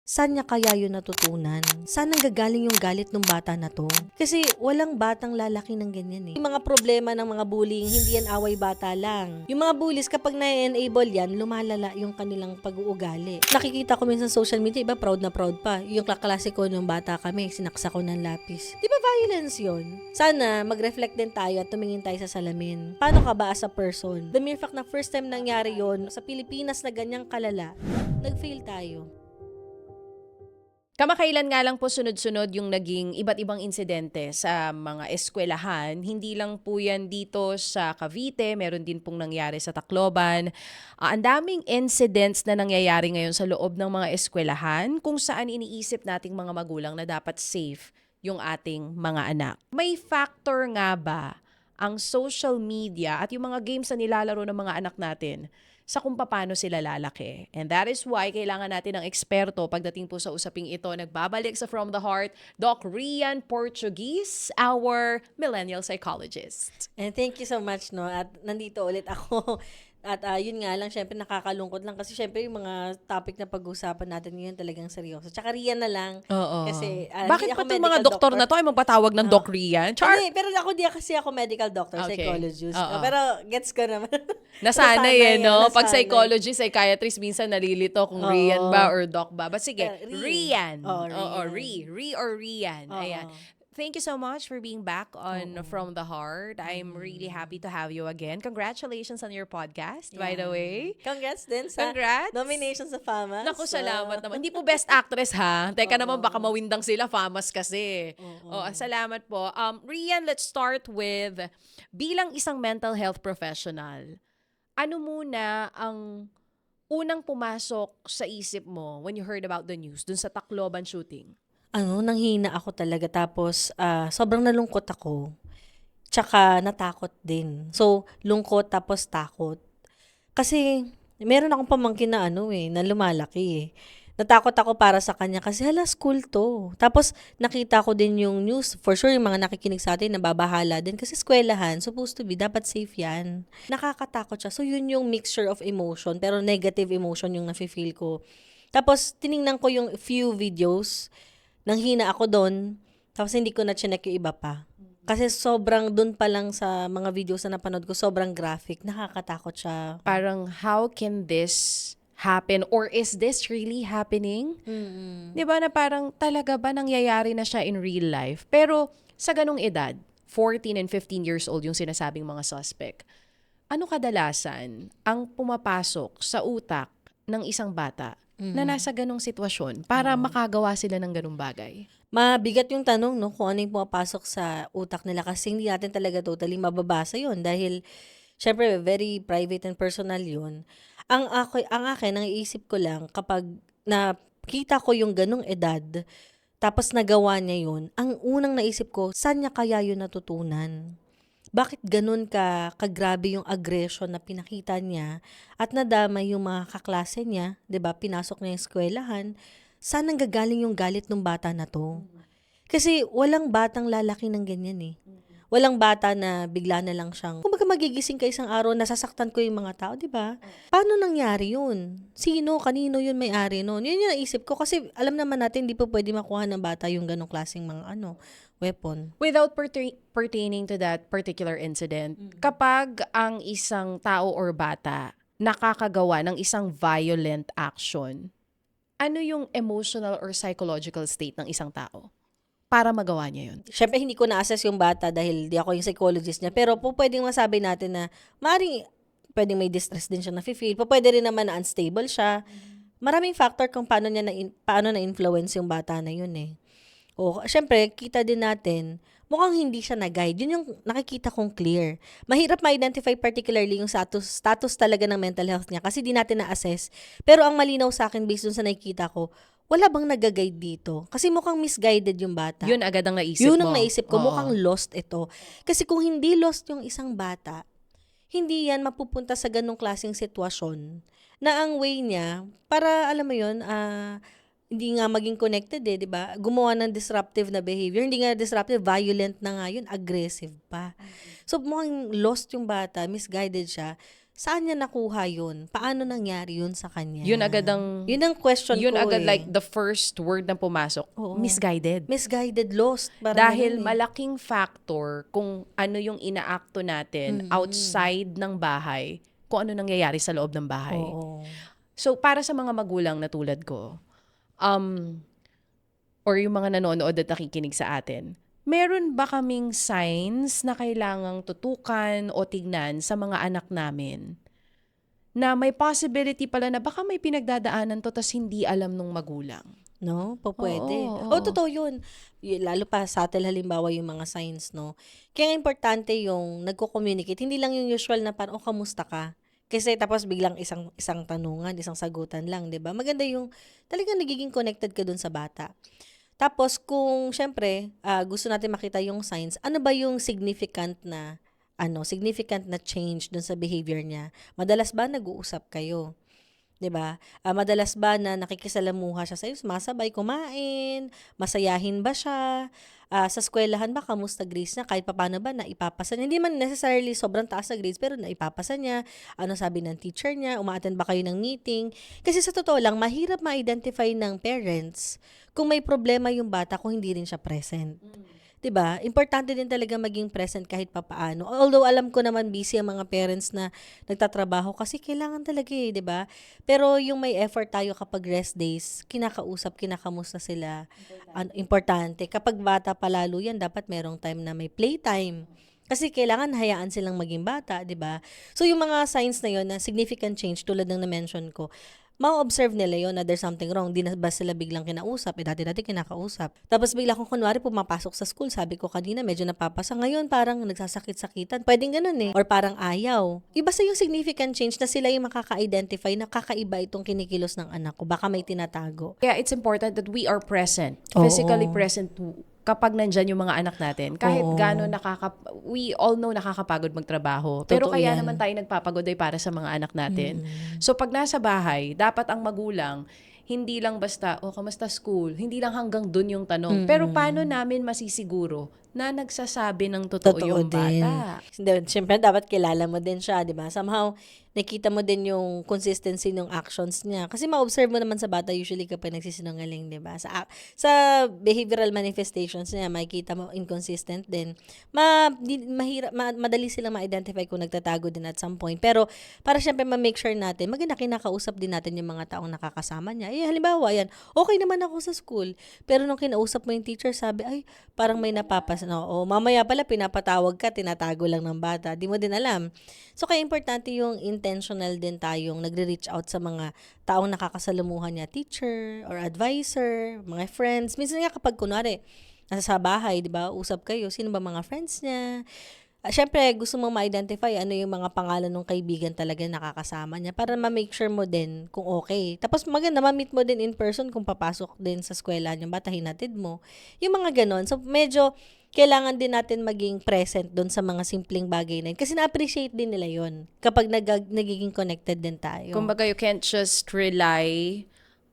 Saan niya kaya yun natutunan? Saan nanggagaling yung galit ng bata na to? Kasi walang batang lalaki ng ganyan eh. Yung mga problema ng mga bullying, hindi yan away bata lang. Yung mga bullies, kapag na-enable yan, lumalala yung kanilang pag-uugali. Nakikita ko minsan sa social media, iba proud na proud pa. Yung kaklase ko nung bata kami, sinaksa ko ng lapis. Di ba violence yun? Sana mag-reflect din tayo at tumingin tayo sa salamin. Paano ka ba as a person? The mere fact na first time nangyari yon sa Pilipinas na ganyang kalala, nag-fail tayo. Kamakailan nga lang po sunod-sunod yung naging iba't ibang insidente sa mga eskwelahan. Hindi lang po yan dito sa Cavite, meron din pong nangyari sa Tacloban. Ang daming incidents na nangyayari ngayon sa loob ng mga eskwelahan kung saan iniisip nating mga magulang na dapat safe yung ating mga anak. May factor nga ba ang social media at yung mga games na nilalaro ng mga anak natin sa kung paano sila lalaki? And that is why kailangan natin ng eksperto pagdating po sa usaping ito. Nagbabalik sa From the Heart, Doc Rian Portuguese, our millennial psychologist. And thank you so much, no? At nandito ulit ako. At yun nga lang, syempre nakakalungkot lang kasi syempre yung mga topic na pag-usapan natin ngayon talagang seryoso. Tsaka Rian na lang. Oo. Kasi Bakit hindi ako pa itong mga medical doktor na to ay magpatawag ng Doc Rian? Char! Hindi, pero ako di kasi ako medical doctor, Okay. psychologist. Oo. Pero gets ko naman. Nasanay no? Pag nasanay. psychologist, psychiatrist, minsan nalilito kung Oo. Rian ba or Doc ba. But sige, Rian. Rian. Oo, Oo, Rian. Ri or Rian. Oo. Ayan. Thank you so much for being back on From the Heart. I'm really happy to have you again. Congratulations on your podcast, by the way. Congrats din sa Congrats. nomination sa FAMAS. Naku, salamat naman. Hindi po best actress ha. Teka naman, baka mawindang sila. Famous kasi. Oo, salamat po. Rian, let's start with, bilang isang mental health professional, ano muna ang unang pumasok sa isip mo when you heard about the news dun sa Tacloban shooting? Nanghina ako talaga. Tapos, sobrang nalungkot ako. Tsaka natakot din. So, lungkot tapos takot. Kasi, meron akong pamangkin na na lumalaki eh. Natakot ako para sa kanya kasi school to. Tapos, nakita ko din yung news. For sure, yung mga nakikinig sa atin, nababahala din. Kasi eskwelahan, supposed to be, dapat safe yan. Nakakatakot siya. So, yun yung mixture of emotion. Pero negative emotion yung nafe-feel ko. Tapos, tiningnan ko yung few videos. Nanghina ako doon. Tapos, hindi ko na chinek yung iba pa. Kasi sobrang doon pa lang sa mga videos na napanood ko, sobrang graphic. Nakakatakot siya. Parang, how can this happen? Or is this really happening? Di ba na parang talaga ba nangyayari na siya in real life? Pero sa ganong edad, 14 and 15 years old yung sinasabing mga suspect, ano kadalasan ang pumapasok sa utak ng isang bata na nasa ganong sitwasyon para makagawa sila ng ganong bagay? Mabigat yung tanong, no, kung ano yung pumapasok sa utak nila kasi hindi natin talaga totally mababasa yun dahil syempre very private and personal yun. Ang akin, naiisip ko lang kapag nakita ko yung ganong edad tapos nagawa niya yun, ang unang naisip ko, saan niya kaya yun natutunan? Bakit ganun kagrabe yung aggression na pinakita niya at nadamay yung mga kaklase niya, 'di ba? Pinasok niya yung eskwelahan. Saan nanggagaling yung galit ng bata na to? Kasi walang batang lalaki ng ganyan eh. Walang bata na bigla na lang siyang, kumbaga magigising ka isang araw, nasasaktan ko yung mga tao, di ba? Paano nangyari yun? Sino, kanino yun may-ari nun? Yun yung naisip ko kasi alam naman natin, di pa pwede makuha ng bata yung ganong klaseng mga weapon. Without pertaining to that particular incident, kapag ang isang tao or bata nakakagawa ng isang violent action, ano yung emotional or psychological state ng isang tao para magawa niya yun? Syempre, hindi ko na-assess yung bata dahil di ako yung psychologist niya. Pero po pwedeng masabi natin na maaaring pwedeng may distress din siya na-feel. Pwede rin naman na unstable siya. Maraming factor kung paano na-influence yung bata na yun eh. O, syempre, kita din natin, mukhang hindi siya na-guide. Yun yung nakikita kong clear. Mahirap ma-identify particularly yung status talaga ng mental health niya kasi di natin na-assess. Pero ang malinaw sa akin based dun sa nakikita ko, wala bang nag-guide dito? Kasi mukhang misguided yung bata. Yun agad ang naisip Yun mo. ang naisip ko, Oo. mukhang lost ito. Kasi kung hindi lost yung isang bata, hindi yan mapupunta sa ganong klaseng sitwasyon na ang way niya, para alam mo yun, hindi nga maging connected di ba? Gumawa ng disruptive na behavior. Hindi nga disruptive, violent na nga yun, aggressive pa. So mukhang lost yung bata, misguided siya. saan niya nakuha yun? Paano nangyari yun sa kanya? Yun agad ang Yun ang question yun ko agad eh. like the first word na pumasok, Oo. misguided. Misguided, lost. Parang Dahil ganun eh. malaking factor kung ano yung inaakto natin outside ng bahay, kung ano nangyayari sa loob ng bahay. Oo. So, para sa mga magulang na tulad ko, or yung mga nanonood at nakikinig sa atin, meron ba kaming signs na kailangang tutukan o tignan sa mga anak namin na may possibility pala na baka may pinagdadaanan to tas hindi alam nung magulang? No? Pwede. Oo. Totoo yun. Lalo pa sa atin halimbawa yung mga signs, no? Kaya importante yung nagko-communicate. Hindi lang yung usual na parang, kamusta ka? Kasi tapos biglang isang tanungan, isang sagutan lang, 'di ba? Maganda yung talagang nagiging connected ka dun sa bata. Tapos kung siyempre, gusto natin makita yung signs, ano ba yung significant na change dun sa behavior niya? Madalas ba nag-uusap kayo? 'Di ba? Madalas ba na nakikisalamuha siya sa'yo, sumasabay kumain, masayahin ba siya? Sa eskuwelahan ba kamusta grades niya? Kahit papaano ba naipapasa niya? Hindi man necessarily sobrang taas na grades pero naipapasa niya. Ano sabi ng teacher niya? Uma-attend ba kayo ng meeting? Kasi sa totoo lang, mahirap ma-identify ng parents kung may problema yung bata kung hindi rin siya present. 'Di ba? Importante din talaga maging present kahit papaano. Although alam ko naman busy ang mga parents na nagtatrabaho kasi kailangan talaga 'di ba? Pero yung may effort tayo kapag rest days, kinakausap, kinakamusta sila. Importante. Kapag bata pa lalo yan, dapat merong time na may playtime. Kasi kailangan hayaan silang maging bata, 'di ba? So yung mga signs na yon na significant change tulad ng na-mention ko, ma-observe nila yon na there's something wrong. Di na ba sila biglang kinausap? Dati-dati kinakausap. Tapos bigla kung kunwari pumapasok sa school, sabi ko kanina medyo napapasa. Ngayon parang nagsasakit-sakitan. Pwedeng ganun eh. Or parang ayaw. Iba sa yung significant change na sila yung makaka-identify na kakaiba itong kinikilos ng anak ko. Baka may tinatago. Kaya it's important that we are present, Oo. physically present kapag nandyan yung mga anak natin. Kahit Oo. gano'n we all know nakakapagod magtrabaho. Pero Totoo kaya yan. naman tayo nagpapagod ay para sa mga anak natin. So pag nasa bahay, dapat ang magulang, hindi lang basta, kamusta school? Hindi lang hanggang dun yung tanong. Pero paano namin masisiguro na nagsasabi ng totoo yung din. bata? Siyempre, dapat kilala mo din siya, di ba? Somehow, nakita mo din yung consistency ng actions niya. Kasi ma-observe mo naman sa bata usually kapag nagsisinungaling, di ba? Sa behavioral manifestations niya, makikita mo inconsistent din. Madali silang ma-identify kung nagtatago din at some point. Pero, para siyempre ma-make sure natin, maganda kinakausap din natin yung mga taong nakakasama niya. Halimbawa, yan, okay naman ako sa school. Pero nung kinausap mo yung teacher, sabi, ay, parang may mamaya pala pinapatawag ka, tinatago lang ng bata. Di mo din alam. So, kaya importante yung intentional din tayong nagre-reach out sa mga taong nakakasalamuhan niya, teacher or advisor, mga friends. Minsan nga kapag kunwari, nasa sa bahay, di ba, usap kayo, sino ba mga friends niya? Siyempre, gusto mong ma-identify ano yung mga pangalan ng kaibigan talaga nakakasama niya para ma-make sure mo din kung okay. Tapos maganda, ma-meet mo din in person kung papasok din sa eskwelahan yung bata, hinatid mo. Yung mga ganon. So, medyo kailangan din natin maging present doon sa mga simpleng bagay na yun. Kasi na-appreciate din nila yon kapag nagiging connected din tayo. Kumbaga, you can't just rely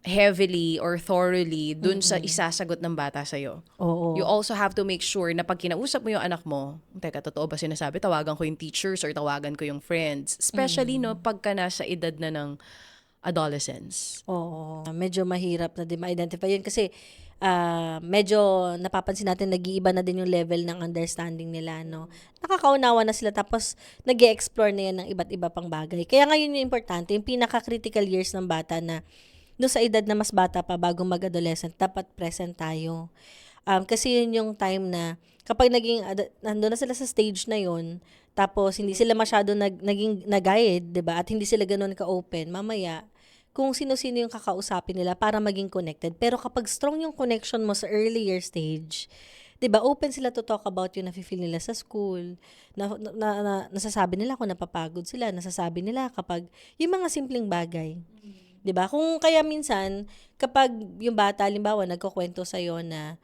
heavily or thoroughly dun sa isasagot ng bata sa'yo. Oo. You also have to make sure na pag kinausap mo yung anak mo, teka, totoo ba sinasabi? Tawagan ko yung teachers or tawagan ko yung friends. Especially, no, pagka nasa edad na ng adolescence. Oo. Medyo mahirap na din ma-identify yun kasi medyo napapansin natin nag-iiba na din yung level ng understanding nila, no? Nakakaunawa na sila tapos nag-e-explore na yan ng iba't iba pang bagay. Kaya ngayon yung importante, yung pinaka-critical years ng bata na no sa edad na mas bata pa bago mag-adolescent, dapat present tayo. Kasi yun yung time na kapag nandun na sila sa stage na yun, tapos hindi sila masyado naging nag-guide, 'di ba? At hindi sila ganoon ka-open, mamaya kung sino-sino yung kakausapin nila para maging connected. Pero kapag strong yung connection mo sa earlier stage, 'di ba? Open sila to talk about yung nafe-feel nila sa school. Nasasabi nila kung napapagod sila, nasasabi nila kapag yung mga simpleng bagay. 'Di ba? Kung kaya minsan kapag yung bata halimbawa nagkukuwento sa na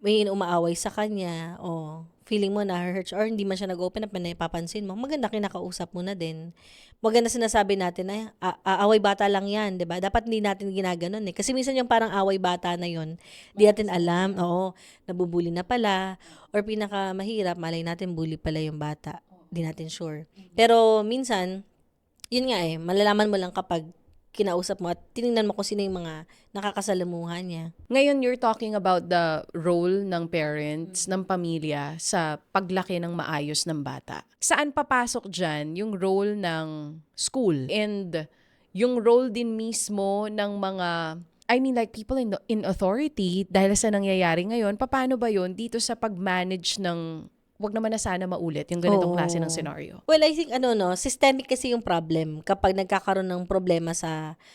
may umaaway sa kanya o feeling mo na hurt or hindi man siya nag-open up na napapansin mo, maganda kinakausap mo na din. Maganda sinasabi natin na away bata lang yan, 'di ba? Dapat hindi natin ginaganon eh. Kasi minsan yung parang away bata na yon, di natin alam, nabubuli na pala or pinakamahirap, malay natin bully pala yung bata. Di natin sure. Pero minsan Yun nga eh, malalaman mo lang kapag kinausap mo at tiningnan mo kung sino yung mga nakakasalamuha niya. Ngayon, you're talking about the role ng parents, ng pamilya sa paglaki ng maayos ng bata. Saan papasok dyan yung role ng school and yung role din mismo ng mga, I mean like people in authority dahil sa nangyayari ngayon, paano ba yun dito sa pag-manage ng, wag naman na sana maulit yung ganitong klase ng Oo. scenario? Well, I think systemic kasi yung problem kapag nagkakaroon ng problema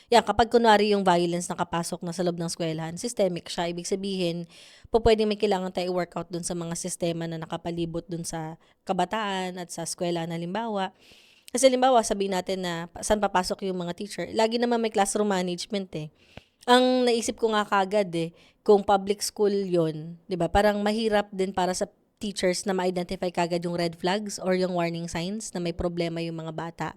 kapag kunwari yung violence nakapasok na sa loob ng eskwelahan, systemic siya. Ibig sabihin, pwedeng may kailangan tayo i-workout dun sa mga sistema na nakapalibot dun sa kabataan at sa eskwelahan halimbawa. Kasi halimbawa, sabihin natin na saan papasok yung mga teacher, lagi naman may classroom management eh. Ang naisip ko nga kagad eh, kung public school yon, 'di ba? Parang mahirap din para sa teachers na ma-identify kagad yung red flags or yung warning signs na may problema yung mga bata.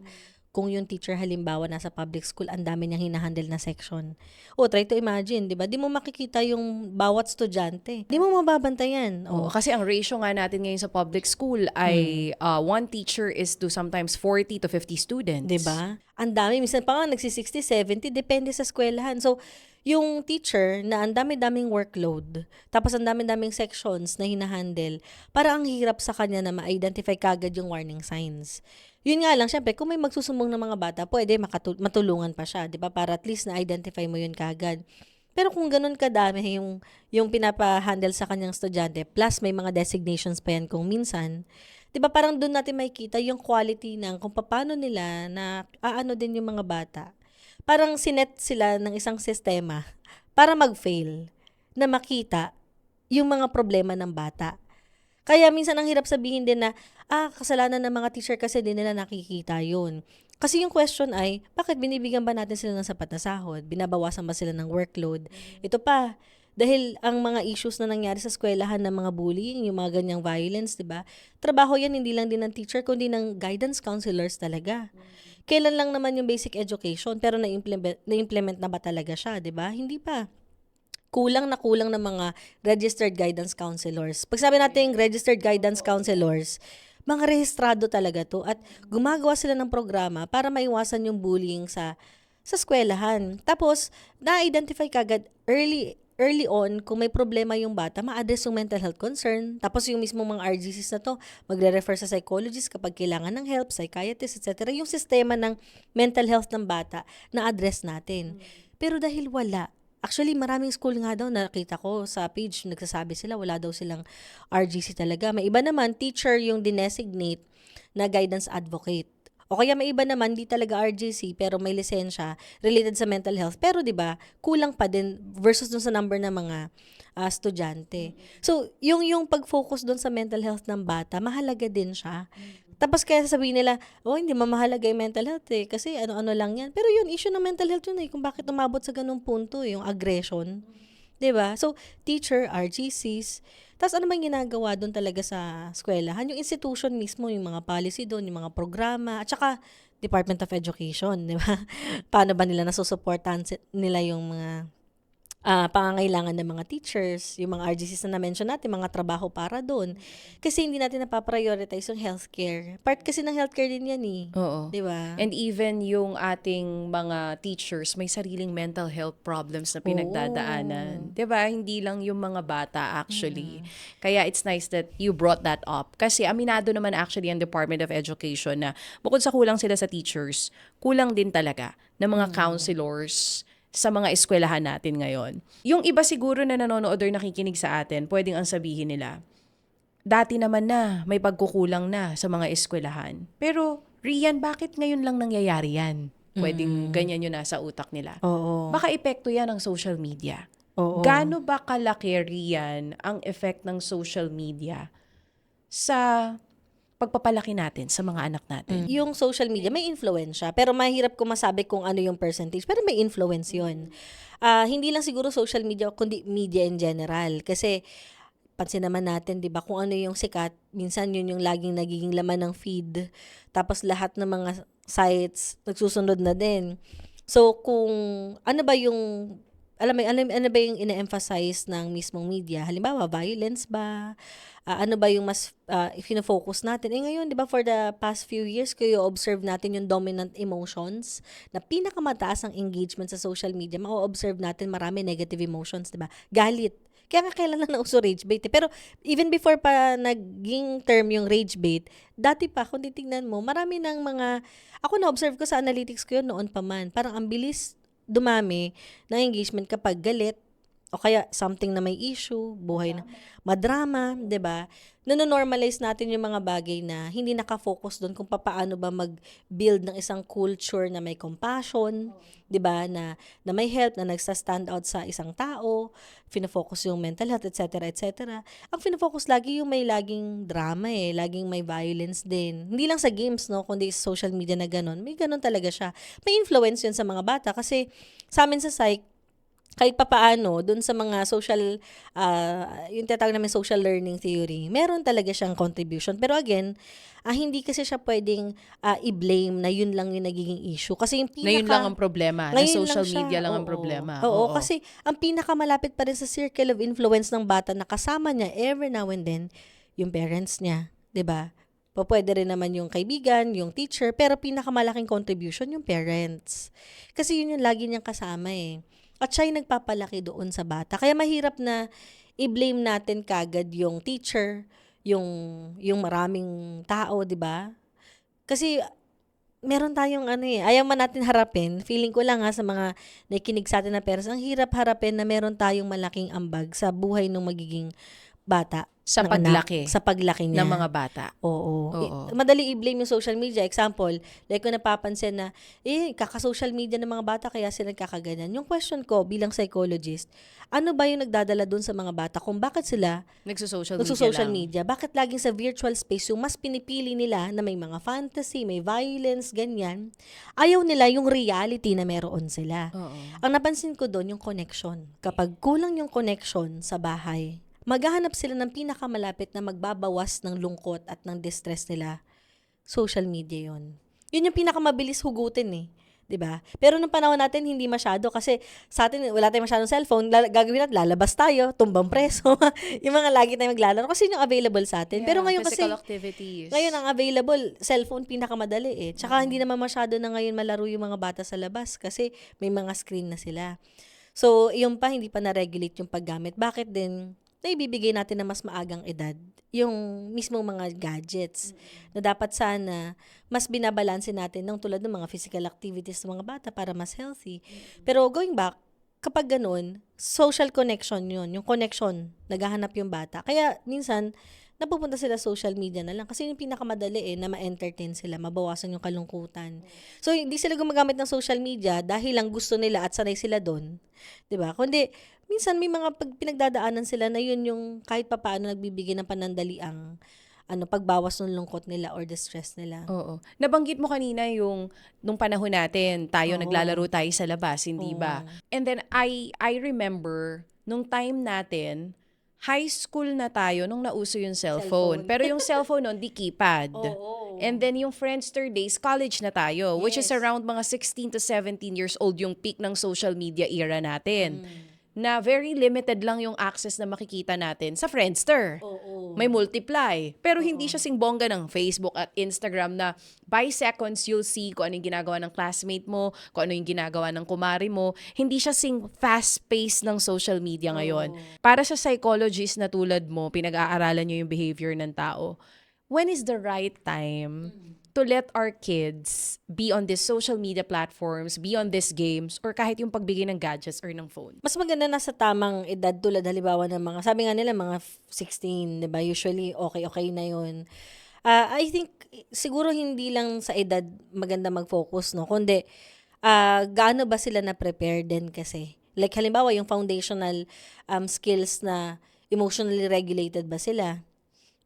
Kung yung teacher halimbawa nasa public school, ang dami niyang hinahandle na section. O, try to imagine, 'di ba? Di mo makikita yung bawat estudyante. Di mo mababantayan. Oo, O, kasi ang ratio nga natin ngayon sa public school ay one teacher is to sometimes 40 to 50 students. 'di ba? Ang dami, minsan pa nga nagsi-60, 70, depende sa eskwelahan. So, yung teacher na ang dami-daming workload, tapos ang dami-daming sections na hinahandle, para ang hirap sa kanya na ma-identify kagad yung warning signs. Yun nga lang, syempre, kung may magsusumbong ng mga bata, pwede matulungan pa siya, 'di ba? Para at least na-identify mo yun kagad. Pero kung ganun kadami yung pinapa-handle sa kanyang estudyante, plus may mga designations pa yan kung minsan, 'di ba parang doon natin makikita yung quality ng kung paano nila na aano din yung mga bata. Parang sinet sila ng isang sistema para mag-fail na makita yung mga problema ng bata. Kaya minsan ang hirap sabihin din na, kasalanan ng mga teacher kasi din nila nakikita yun. Kasi yung question ay, bakit binibigyan ba natin sila ng sapat na sahod? Binabawasan ba sila ng workload? Ito pa, dahil ang mga issues na nangyari sa eskwelahan ng mga bullying, yung mga ganyang violence, di ba? Trabaho yan hindi lang din ng teacher, kundi ng guidance counselors talaga. Kailan lang naman yung basic education, pero na-implement na ba talaga siya, di ba? Hindi pa. Kulang na kulang ng mga registered guidance counselors. Pag sabi natin registered guidance counselors, mga rehistrado talaga to at gumagawa sila ng programa para maiwasan yung bullying sa eskwelahan. Tapos, na-identify kagad early on kung may problema yung bata, ma-address yung mental health concern. Tapos yung mismo mga RGCs na to, magre-refer sa psychologist kapag kailangan ng help, psychiatrist, etc. Yung sistema ng mental health ng bata, na-address natin. Pero dahil wala, actually, maraming school nga daw nakita ko sa page, nagsasabi sila, wala daw silang RGC talaga. May iba naman, teacher yung dinesignate na guidance advocate. O kaya may iba naman, di talaga RGC, pero may lisensya related sa mental health. Pero di ba kulang pa din versus dun sa number ng mga estudyante. So, yung pag-focus dun sa mental health ng bata, mahalaga din siya. Tapos kaya sasabihin nila, hindi mamahalaga yung mental health eh, kasi ano-ano lang yan. Pero yun, issue ng mental health yun eh, kung bakit umabot sa ganung punto eh, yung aggression. 'Di ba? So, teacher, RGCs, tapos ano man ginagawa doon talaga sa eskwelahan, yung institution mismo, yung mga policy doon, yung mga programa, at saka Department of Education, 'di ba? Paano ba nila nasusuportahan nila yung mga pangangailangan ng mga teachers, yung mga RGCs na na-mention natin, mga trabaho para doon. Kasi hindi natin napaprioritize yung healthcare. Part kasi ng healthcare din yan eh. Oo. 'Di ba? And even yung ating mga teachers, may sariling mental health problems na pinagdadaanan. Oo. 'Di ba? Hindi lang yung mga bata actually. Kaya it's nice that you brought that up. Kasi aminado naman actually ang Department of Education na bukod sa kulang sila sa teachers, kulang din talaga ng mga counselors sa mga eskwelahan natin ngayon. Yung iba siguro na nanonood or nakikinig sa atin, pwedeng ang sabihin nila, dati naman na, may pagkukulang na sa mga eskwelahan. Pero, Rian, bakit ngayon lang nangyayari yan? Pwedeng ganyan yun nasa utak nila. Oo. Baka epekto yan ng social media. Oo. Gaano ba kalaki, Rian, ang effect ng social media sa pagpapalaki natin sa mga anak natin? Yung social media, may influence siya. Pero mahirap ko masabi kung ano yung percentage. Pero may influence yun. Hindi lang siguro social media, kundi media in general. Kasi, pansin naman natin, di ba, kung ano yung sikat, minsan yun yung laging nagiging laman ng feed. Tapos lahat ng mga sites, nagsusunod na din. So, kung ano ba yung ano ba yung ine-emphasize ng mismong media? Halimbawa, violence ba? Ano ba yung mas fino-focus natin? Ngayon, 'di ba, for the past few years, kayo observe natin yung dominant emotions na pinakamataas ang engagement sa social media. Mao-observe natin marami negative emotions, 'di ba? Galit. Kaya nga kailan lang nauso rage bait eh. Pero even before pa naging term yung rage bait, dati pa kung titingnan mo, marami ng mga ako na-observe ko sa analytics ko yun noon pa man. Parang ang bilis dumami ng engagement kapag galit o kaya something na may issue, buhay na madrama, 'di ba? Nano-normalize natin yung mga bagay na hindi naka-focus doon kung papaano ba mag-build ng isang culture na may compassion, 'di ba? Na may help, na nagsa-stand out sa isang tao, fino-focus yung mental health, etc., etc. Ang fino-focus lagi yung may laging drama eh, laging may violence din. Hindi lang sa games, no, kundi sa social media na ganun. May ganun talaga siya. May influence yun sa mga bata kasi sa amin sa psych, kahit papaano, dun sa mga social, yung tinatawag namin social learning theory, meron talaga siyang contribution. Pero again, hindi kasi siya pwedeng i-blame na yun lang yung nagiging issue. Kasi yung Na yun lang ang problema, na ngayon lang social siya, media lang ang oo. problema. Oo, kasi ang pinakamalapit pa rin sa circle of influence ng bata na kasama niya every now and then, yung parents niya, 'di ba? Pwede rin naman yung kaibigan, yung teacher, pero pinakamalaking contribution yung parents. Kasi yun yung lagi niyang kasama eh. At siya yung nagpapalaki doon sa bata. Kaya mahirap na i-blame natin kagad yung teacher, yung maraming tao, 'di ba? Kasi meron tayong ano eh, ayaw man natin harapin. Feeling ko lang sa mga nakikinig sa atin na parents, ang hirap harapin na meron tayong malaking ambag sa buhay ng magiging bata, Sa ng anak, paglaki sa paglaki niya. ng mga bata. Oo. Oo. Madali i-blame yung social media. Example, like ko napapansin na, kaka-social media ng mga bata kaya sila nagkakaganyan. Yung question ko bilang psychologist, ano ba yung nagdadala dun sa mga bata kung bakit sila Nagso-social media? Bakit laging sa virtual space yung mas pinipili nila na may mga fantasy, may violence, ganyan? Ayaw nila yung reality na meron sila. Oo. Ang napansin ko doon, yung connection. Kapag kulang yung connection sa bahay, maghahanap sila ng pinakamalapit na magbabawas ng lungkot at ng distress nila. Social media yon. Yun yung pinakamabilis hugutin eh. 'Di ba? Pero nung panahon natin, hindi masyado kasi sa atin, wala tayong masyadong cellphone. Gagawin natin, lalabas tayo, tumbang preso. Yung mga lagi tayong maglalaro kasi yun yung available sa atin. Pero ngayon kasi, physical activities. ngayon ang available, cellphone pinakamadali eh. Tsaka hindi naman masyado na ngayon malaro yung mga bata sa labas kasi may mga screen na sila. So, yung pa, hindi pa na-regulate yung paggamit. Bakit din? Na ibibigay natin na mas maagang edad yung mismong mga gadgets na dapat sana mas binabalanse natin ng tulad ng mga physical activities ng mga bata para mas healthy. Pero going back, kapag ganun, social connection yun, yung connection, naghahanap yung bata. Kaya minsan, napupunta sila social media na lang kasi yung pinakamadali na ma-entertain sila, mabawasan yung kalungkutan. So, hindi sila gumagamit ng social media dahil lang gusto nila at sanay sila doon. 'Di ba? Kundi, minsan may mga pinagdadaanan sila na yun yung kahit papaano nagbibigay ng panandaliang pagbawas ng lungkot nila or distress nila. Oo. Nabanggit mo kanina yung nung panahon natin, tayo Oo. naglalaro tayo sa labas, hindi ba? Oo. And then I remember nung time natin, high school na tayo nung nauso yung cellphone. Cellphone. Pero yung cellphone nun, di keypad. Oo. And then yung Friendster days, college na tayo, which is Yes. around mga 16 to 17 years old yung peak ng social media era natin. Mm. Na very limited lang yung access na makikita natin sa Friendster. Oo. May multiply. Pero hindi siya singbongga ng Facebook at Instagram na by seconds you'll see kung ano yung ginagawa ng classmate mo, kung ano yung ginagawa ng kumari mo. Hindi siya fast-paced ng social media ngayon. Para sa psychologist na tulad mo, pinag-aaralan nyo yung behavior ng tao. When is the right time to let our kids be on these social media platforms, be on these games, or kahit yung pagbigay ng gadgets or ng phone? Mas maganda na sa tamang edad tulad halimbawa ng mga, sabi nga nila mga 16, 'di ba? Usually okay na 'yun. I think siguro hindi lang sa edad maganda mag-focus, no, kundi gaano ba sila na prepare din kasi. Like halimbawa yung foundational skills na emotionally regulated ba sila?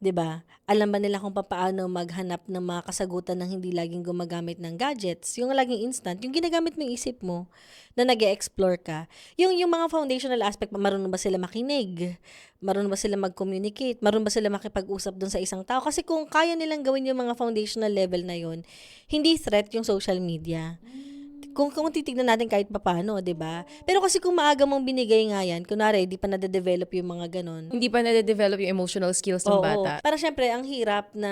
'Di ba? Alam ba nila kung paano maghanap ng mga kasagutan ng hindi laging gumagamit ng gadgets? Yung laging instant, yung ginagamit mo yung isip mo na nag-e-explore ka. Yung mga foundational aspect, marunong ba sila makinig? Marunong ba sila mag-communicate? Marunong ba sila makipag-usap dun sa isang tao? Kasi kung kaya nilang gawin yung mga foundational level na yun, hindi threat yung social media. kung titignan natin kahit papaano, 'di ba? Pero kasi kung maaga mong binigay nga yan, kunwari di pa nade-develop yung mga gano'n. Hindi pa nade-develop yung emotional skills ng Oo, bata. parang siyempre ang hirap na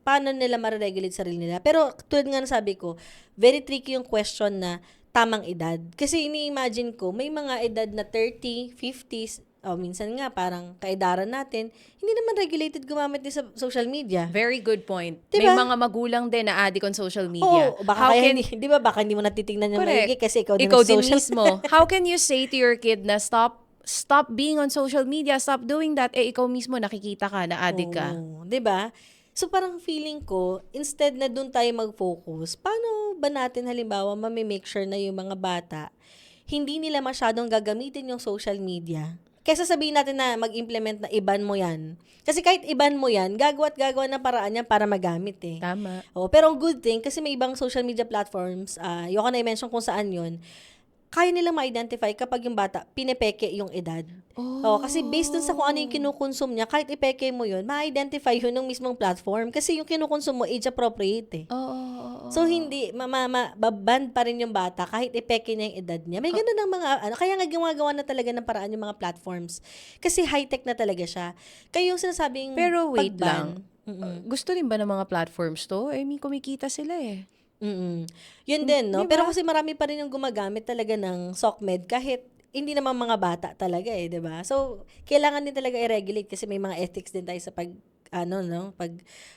paano nila mare-regulate sarili nila. Pero tulad nga ng sabi ko, very tricky yung question na tamang edad. Kasi ini-imagine ko, may mga edad na 30, 50s, o minsan nga parang kaedaran natin, hindi naman regulated gumamit din sa social media. Very good point. Diba? May mga magulang din na addict on social media. Oo, baka How kaya can hindi, di ba, baka hindi mo natitignan yung Correct. maigi kasi ikaw din Ikaw din social. mismo. How can you say to your kid na stop being on social media, stop doing that, ikaw mismo nakikita ka na addict ka. Oo, 'di ba? So parang feeling ko, instead na doon tayo mag-focus, paano ba natin halimbawa make sure na yung mga bata, hindi nila masyadong gagamitin yung social media? Kaysa sabihin natin na mag-implement na iban mo yan. Kasi kahit iban mo yan, gagawa ng paraan yan para magamit eh. Tama. Pero ang good thing, kasi may ibang social media platforms, ayoko na i-mention kung saan yun, kaya nilang ma-identify kapag yung bata, pinepeke yung edad. Kasi based dun sa kung ano yung kinukonsume niya, kahit ipeke mo yun, ma-identify yun ng mismong platform. Kasi yung kinukonsume mo, age-appropriate eh. Oo. So, hindi, baband pa rin yung bata kahit ipeke niya yung edad niya. May ganun ng mga, kaya nga gumagawa na talaga ng paraan yung mga platforms. Kasi high-tech na talaga siya. Kaya yung sinasabing Pero wait pag-ban, lang. Gusto rin ba ng mga platforms to? Kumikita sila eh. Yun din, no? Di Pero ba? kasi marami pa rin yung gumagamit talaga ng SOCMED kahit hindi naman mga bata talaga eh, 'di ba? So, kailangan din talaga i-regulate kasi may mga ethics din tayo sa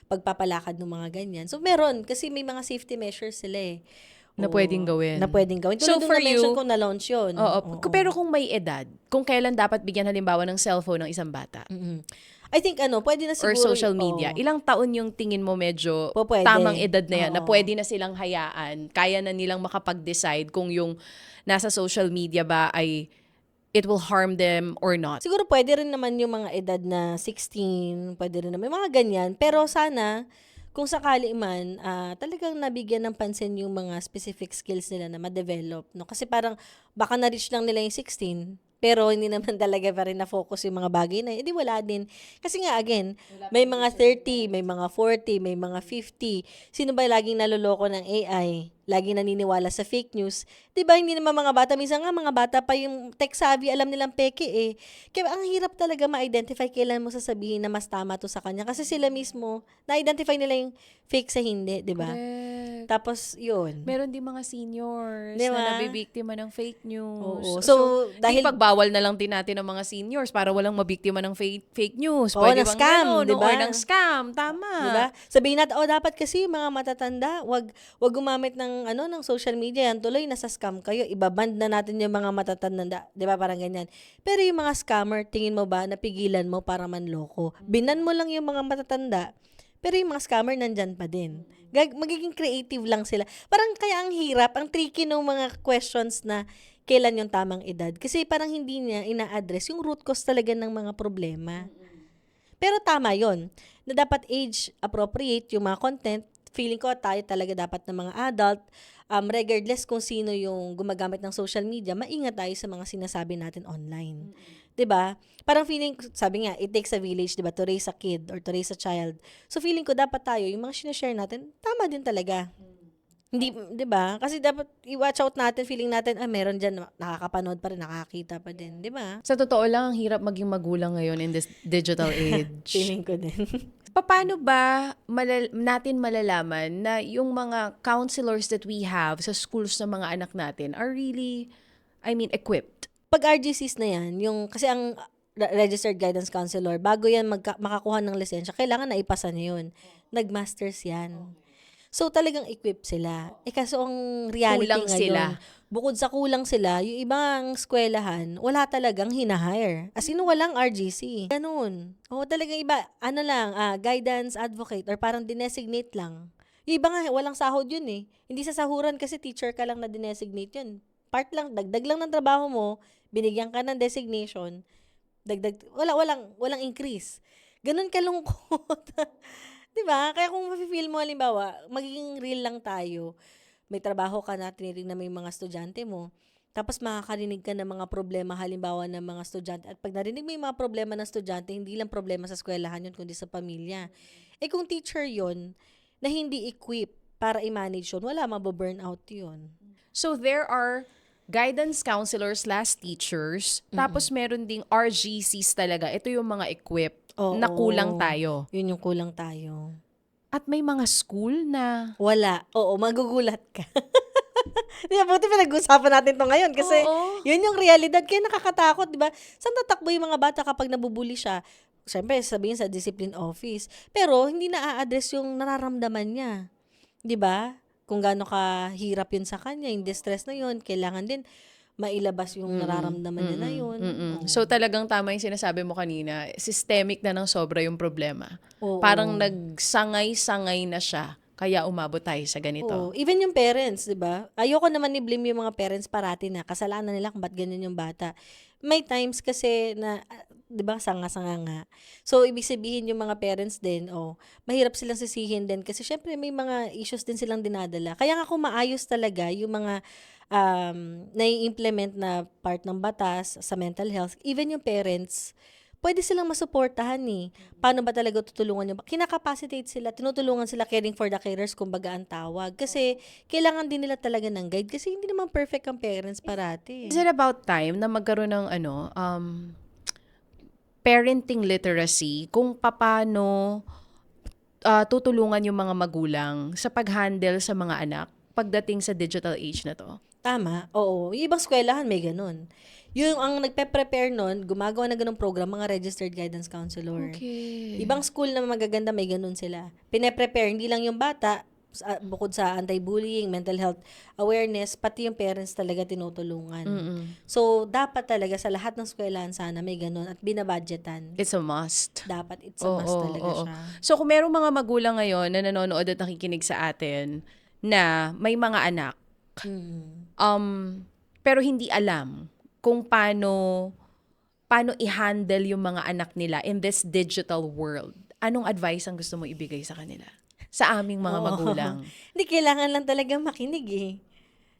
pagpapalakad ng mga ganyan. So, meron kasi may mga safety measures sila eh. Na pwedeng gawin. Na pwedeng gawin. So, Tulad for nung na-mention you, ko na-launch yun. Oo. Pero kung may edad, kung kailan dapat bigyan halimbawa ng cellphone ng isang bata I think pwede na or siguro social media, ilang taon yung tingin mo medyo Pwede. tamang edad na yan na Oo. pwede na silang hayaan, kaya na nilang makapag-decide kung yung nasa social media ba ay it will harm them or not? Siguro pwede rin naman yung mga edad na 16, pwede rin naman, may mga ganyan. Pero sana, kung sakali man, talagang nabigyan ng pansin yung mga specific skills nila na ma-develop. No? Kasi parang baka na-reach lang nila yung 16, pero hindi naman talaga pa rin na-focus yung mga bagay na yun. Edi wala din. Kasi nga, again, may mga 30, may mga 40, may mga 50. Sino ba laging naloloko ng AI? Laging naniniwala sa fake news. Diba, hindi naman mga bata. Minsan nga, mga bata pa yung tech savvy, alam nilang peke eh. Kaya ang hirap talaga ma-identify kailan mo sasabihin na mas tama to sa kanya. Kasi sila mismo, na-identify nila yung fake sa hindi, diba? Correct. Tapos, yun. Meron din mga seniors Diba? na nabibiktima ng fake news. Oo. So, dahil ipagbawal na lang din natin ang mga seniors para walang mabiktima ng fake news. Oo, Pwede na bang scam, ganun? diba? Or ng scam. Tama. Diba? Sabihin natin, dapat kasi yung mga matatanda, wag gumamit ng social media, yan tuloy nasa scam kayo. Ibaband na natin yung mga matatanda, 'di ba? Parang ganyan. Pero yung mga scammer, tingin mo ba napigilan mo para manloko? Binan mo lang yung mga matatanda, pero yung mga scammer nandyan pa din. Magiging creative lang sila. Parang kaya ang hirap, ang tricky ng mga questions na kailan yung tamang edad. Kasi parang hindi niya ina-address yung root cause talaga ng mga problema. Pero tama yon na dapat age appropriate yung mga content. Feeling ko tayo talaga dapat ng mga adult, regardless kung sino yung gumagamit ng social media, maingat tayo sa mga sinasabi natin online. 'Di ba? Parang feeling, sabi nga, it takes a village, 'di ba, to raise a kid or to raise a child. So feeling ko dapat tayo, yung mga sinashare natin, tama din talaga. Hindi, 'di ba? Kasi dapat i-watch out natin, feeling natin, meron diyan nakakapanood pa rin, nakakita pa din, 'di ba? Sa totoo lang, ang hirap maging magulang ngayon in this digital age. Feeling ko din. Paano ba natin malalaman na yung mga counselors that we have sa schools ng mga anak natin are really, equipped? Pag RGCs na yan, kasi ang registered guidance counselor, bago yan makakuha ng lisensya, kailangan na ipasa niya yun. Nag-masters yan. So, talagang equipped sila. Kaso ang reality Kulang ngayon, sila. bukod sa kulang sila, yung ibang eskwelahan, wala talagang hinahire. As in, walang RGC. Ganun. Talagang iba, guidance advocate or parang dinesignate lang. Yung iba nga, walang sahod yun eh. Hindi sa sahuran kasi teacher ka lang na dinesignate yun. Part lang, dagdag lang ng trabaho mo, binigyan ka ng designation, walang increase. Ganun kalungkot. 'Di ba? Kaya kung mafe-feel mo halimbawa, magiging real lang tayo. May trabaho ka na, tiniring na may mga estudyante mo. Tapos makakarinig ka ng mga problema halimbawa ng mga estudyante. At pag narinig mo yung mga problema ng estudyante, hindi lang problema sa eskwelahan yun, kundi sa pamilya. Kung teacher yun, na hindi equipped para i-manage yun, wala, mababurn out yun. So there are guidance counselors, teachers, tapos meron ding RGCs talaga. Ito yung mga equipped na kulang Oo, tayo. yun yung kulang tayo. At may mga school na, Wala. Oo, magugulat ka. Di ba, buti pinag-usapan natin to ngayon kasi oo, yun yung realidad. Kaya nakakatakot, di ba? Saan tatakbo yung mga bata kapag nabubuli siya? Siyempre, sabihin sa discipline office. Pero, hindi na-a-address yung nararamdaman niya. Di ba? Kung gaano kahirap yun sa kanya, yung distress na yun, kailangan din mailabas yung nararamdaman niya na yun. So talagang tama yung sinasabi mo kanina, systemic na ng sobra yung problema. Parang Oo. nagsangay-sangay na siya, kaya umabot tayo sa ganito. Oo. Even yung parents, di ba? Ayoko naman i-blame yung mga parents parati na kasalanan nila kung ba't ganyan yung bata. May times kasi na, di ba, sanga-sanga nga. So, ibig sabihin yung mga parents din, mahirap silang sisihin din kasi syempre may mga issues din silang dinadala. Kaya nga kung maayos talaga yung mga nai-implement na part ng batas sa mental health, even yung parents, pwede silang masuportahan eh. Paano ba talaga tutulungan yung kinakapacitate sila, tinutulungan sila caring for the carers, kumbaga ang tawag. Kasi kailangan din nila talaga ng guide kasi hindi naman perfect ang parents parati. Is it about time na magkaroon ng parenting literacy kung paano tutulungan yung mga magulang sa pag-handle sa mga anak pagdating sa digital age na to? Tama, oo. Yung ibang eskwelahan may ganun. Yung ang nagpe-prepare nun, gumagawa ng ganung program, mga registered guidance counselor. Okay. Ibang school na magaganda may ganun sila. Pine-prepare, hindi lang yung bata, bukod sa anti-bullying, mental health awareness, pati yung parents talaga tinutulungan. So, dapat talaga sa lahat ng eskwelahan sana may ganun at binabudgetan. It's a must. Dapat it's a must talaga Oo. siya. So kung merong mga magulang ngayon na nanonood at nakikinig sa atin na may mga anak, Mm. pero hindi alam kung paano i-handle yung mga anak nila in this digital world, anong advice ang gusto mo ibigay sa kanila? Sa aming mga Oo. magulang. Hindi, kailangan lang talaga makinig eh.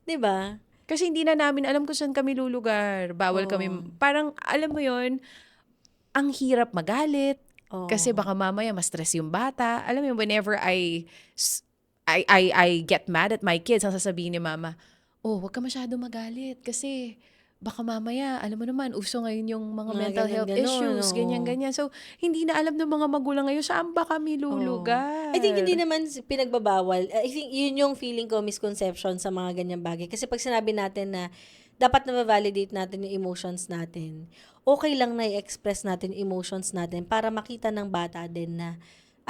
'Di ba? Kasi hindi na namin alam kung saan kami lulugar. Bawal kami, parang alam mo yon, ang hirap magalit. Kasi Oo. baka mamaya ma-stress yung bata. Alam mo yun, whenever I get mad at my kids, ang sasabihin ni mama, wag ka masyado magalit kasi baka mamaya, alam mo naman, uso ngayon yung mga Mga mental health gano'n, issues, oo. ganyan-ganyan. So, hindi na alam ng mga magulang ngayon, saan ba kami Oo. I think lulugar? hindi naman pinagbabawal. I think yun yung feeling ko misconception sa mga ganyang bagay. Kasi pag sinabi natin na dapat na validate natin yung emotions natin, okay lang na i-express natin yung emotions natin para makita ng bata din na,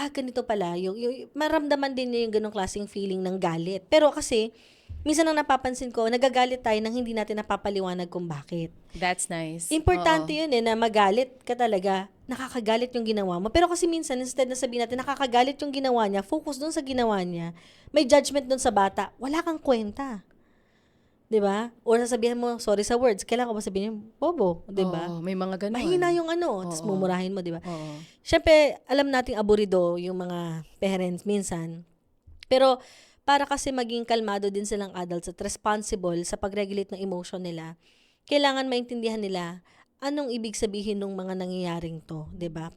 ganito pala. Yung maramdaman din niya yung ganong klaseng feeling ng galit. Pero kasi, minsan ang napapansin ko, nagagalit tayo nang hindi natin napapaliwanag kung bakit. That's nice. Importante Oo. yun na magalit ka talaga. Nakakagalit yung ginawa mo. Pero kasi minsan, instead na sabihin natin, nakakagalit yung ginawa niya, focus dun sa ginawa niya, may judgment dun sa bata, wala kang kwenta. 'Di ba? Or sasabihin mo, sorry sa words, kailangan ko ba sabihin yung bobo, 'di ba? Oo, may mga ganon. Mahina yung tapos Oo. mumurahin mo, 'di ba? Oo. Siyempre, alam nating aburido yung mga parents minsan. Pero, para kasi maging kalmado din silang adults at responsible sa pag-regulate ng emotion nila, kailangan maintindihan nila anong ibig sabihin ng mga nangyayaring to, 'di ba?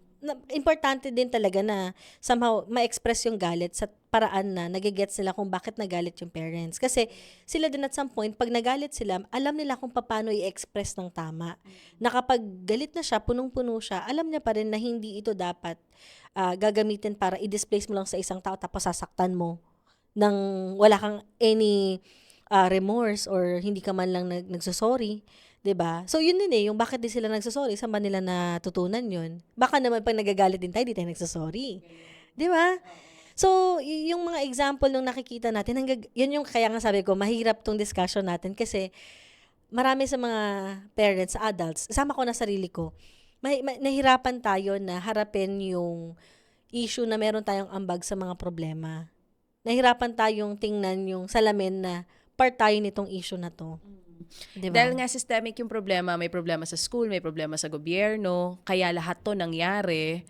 Importante din talaga na somehow ma-express yung galit sa paraan na nagigets nila kung bakit nagalit yung parents. Kasi sila din at some point, pag nagalit sila, alam nila kung paano i-express ng tama. Na kapag galit na siya, punong-puno siya, alam niya pa rin na hindi ito dapat gagamitin para i-displace mo lang sa isang tao tapos sasaktan mo nang wala kang any remorse or hindi ka man lang nagsosorry. 'Di ba? So yun din yung bakit din sila nagso-sorry, saan ba nila natutunan yun? Baka naman pag nagagalit din tayo, di tayo nagso-sorry. 'Di ba? So, yung mga example nung nakikita natin, yun yung kaya nga sabi ko, mahirap tong discussion natin kasi marami sa mga parents, adults, sama ko na sarili ko, nahirapan tayo na harapin yung issue na meron tayong ambag sa mga problema. Nahirapan tayong tingnan yung salamin na part tayo nitong issue na to. 'Di ba? Dahil nga systemic yung problema, may problema sa school, may problema sa gobyerno, kaya lahat to nangyari.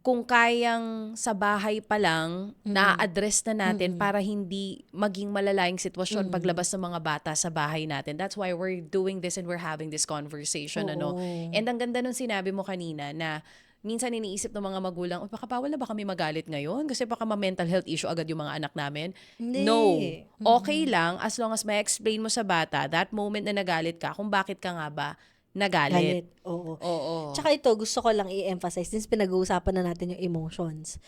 Kung kayang sa bahay pa lang, na-address na natin para hindi maging malalayang sitwasyon paglabas ng mga bata sa bahay natin. That's why we're doing this and we're having this conversation. Oo. And ang ganda nung sinabi mo kanina na minsan iniisip ng mga magulang, "Uy, baka bawal na ba kami magalit ngayon? Kasi baka ma-mental health issue agad yung mga anak namin." No. Hindi. Okay lang as long as ma-explain mo sa bata that moment na nagalit ka kung bakit ka nga ba nagalit. Galit, oo. Oo. Tsaka ito gusto ko lang i-emphasize since pinag-uusapan na natin yung emotions.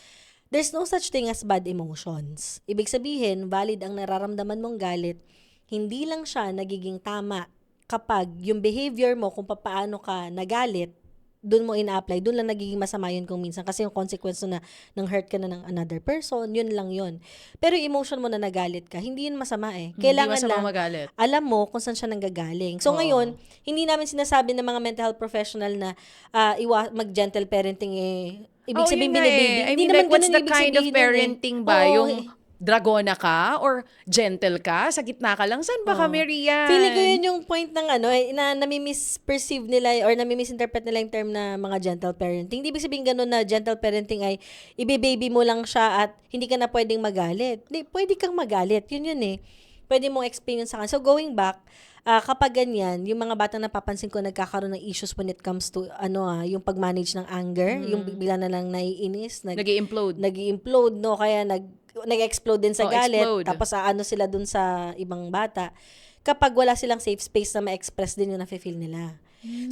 There's no such thing as bad emotions. Ibig sabihin, valid ang nararamdaman mong galit. Hindi lang siya nagiging tama kapag yung behavior mo kung papaano ka nagalit, dun mo ina-apply, dun lang nagiging masama yun kung minsan. Kasi yung consequence na ng hurt ka na ng another person, yun lang yun. Pero yung emotion mo na nagalit ka, hindi yun masama eh. Hindi Kailangan masamang lang, magalit. alam mo kung saan siya nanggagaling. So Oo. ngayon, hindi namin sinasabi ng mga mental health professional na mag-gentle parenting eh. Ibig Oo, sabihin yun nga eh. binibigay. I Hindi mean, naman like, what's ganun the ibig kind of sabihin nun eh. parenting ba? Oo, Yung dragona ka or gentle ka? Sa gitna ka lang? Saan ba Oo. kami riyan? Feeling ko yun yung point ng na nami-misperceive nila or nami-misinterpret nila yung term na mga gentle parenting. Hindi ibig sabihin ganun na gentle parenting ay ibe-baby mo lang siya at hindi ka na pwedeng magalit. Hindi, pwede kang magalit. Yun eh. Pwede mong explain yun sa kanya. So going back, kapag ganyan, yung mga batang napapansin ko nagkakaroon ng issues when it comes to yung pag-manage ng anger, yung bigla na lang naiinis, Nag-i-implode. nag-i-implode, no? Kaya nag-explode din sa Oh, galit, explode. tapos ano sila dun sa ibang bata. Kapag wala silang safe space na ma-express din yung nafe-feel nila.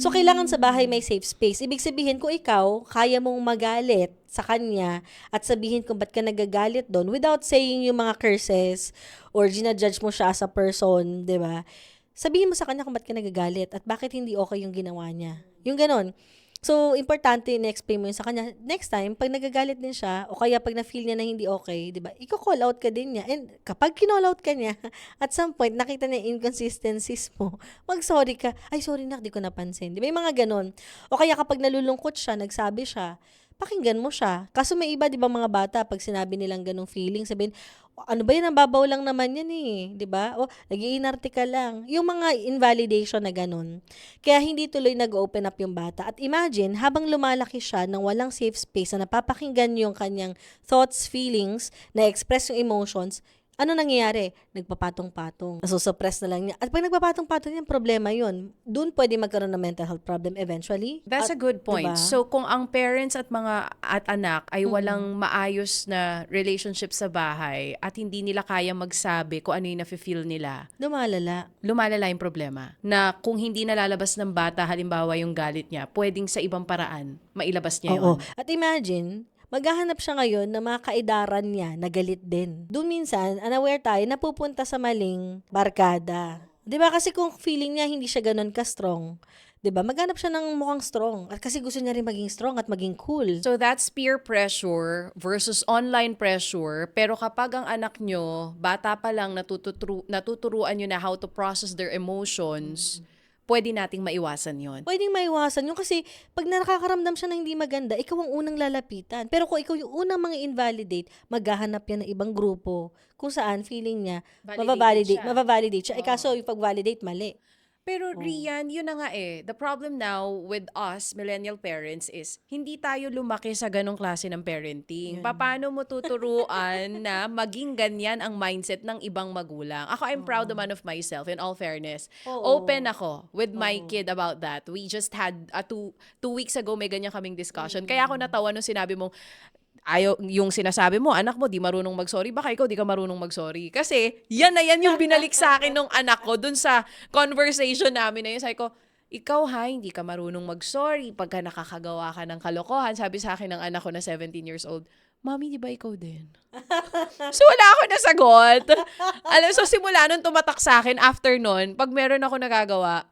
So, kailangan sa bahay may safe space. Ibig sabihin, kung ikaw, kaya mong magalit sa kanya at sabihin kung ba't ka nagagalit doon without saying yung mga curses or ginajudge mo siya as a person, di ba? Sabihin mo sa kanya kung ba't ka nagagalit at bakit hindi okay yung ginawa niya. Yung ganon. So, importante na-explain mo yun sa kanya. Next time, pag nagagalit din siya, o kaya pag na-feel niya na hindi okay, di ba, i-call out ka din niya. And kapag kinall out ka niya, at some point, nakita niya yung inconsistencies mo, mag-sorry ka. Ay, sorry na, di ko napansin. Di ba, yung mga ganon. O kaya kapag nalulungkot siya, nagsabi siya, pakinggan mo siya. Kaso may iba, di ba, mga bata, pag sinabi nilang ganong feeling, sabihin, ano ba yan, ang babaw lang naman yan eh, di ba? O, nag-iinarte ka lang. Yung mga invalidation na ganon. Kaya hindi tuloy nag-open up yung bata. At imagine, habang lumalaki siya nang walang safe space na napapakinggan yung kanyang thoughts, feelings, na-express yung emotions, ano nangyayari? Nagpapatong-patong. Nasusuppress na lang niya. At pag nagpapatong-patong yan, problema yun. Doon pwede magkaroon ng mental health problem eventually. That's a good point. Diba? So, kung ang parents at anak ay walang maayos na relationship sa bahay at hindi nila kaya magsabi kung ano yung nafe-feel nila, Lumalala. lumalala yung problema. Na kung hindi nalalabas ng bata, halimbawa yung galit niya, pwedeng sa ibang paraan, mailabas niya Oo. yun. At imagine, maghahanap siya ngayon ng mga kaedaran niya na galit din. Doon minsan, unaware tayo, napupunta sa maling barkada. 'Di ba? Kasi kung feeling niya hindi siya ganun ka-strong, 'di ba? Maghanap siya ng mukhang strong. At kasi gusto niya rin maging strong at maging cool. So that's peer pressure versus online pressure. Pero kapag ang anak nyo, bata pa lang natuturuan nyo na how to process their emotions, pwede nating maiwasan yon. Pwedeng maiwasan yun kasi pag nakakaramdam siya ng hindi maganda, ikaw ang unang lalapitan. Pero kung ikaw yung unang mga invalidate, maghahanap yan ng ibang grupo kung saan feeling niya, mababalidate siya. Eh kaso yung pag-validate, mali. Pero Rian, yun na nga eh. The problem now with us, millennial parents, is hindi tayo lumaki sa ganong klase ng parenting. Paano mo tuturuan na maging ganyan ang mindset ng ibang magulang? Ako, I'm proud naman of myself, in all fairness. Oo. Open ako with my kid about that. We just had, two weeks ago, may ganyan kaming discussion. Kaya ako natawa nung sinabi mong, ayaw, yung sinasabi mo, anak mo, di marunong mag-sorry. Baka ikaw, di ka marunong mag-sorry. Kasi, yan na yan yung binalik sa akin nung anak ko dun sa conversation namin na yun. Sabi ko, ikaw hindi ka marunong mag-sorry pagka nakakagawa ka ng kalokohan. Sabi sa akin ng anak ko na 17 years old, Mami, di ba ikaw din? So, wala ako nasagot. Alam, so simula nun tumatak sa akin, after nun, pag meron ako nagagawa,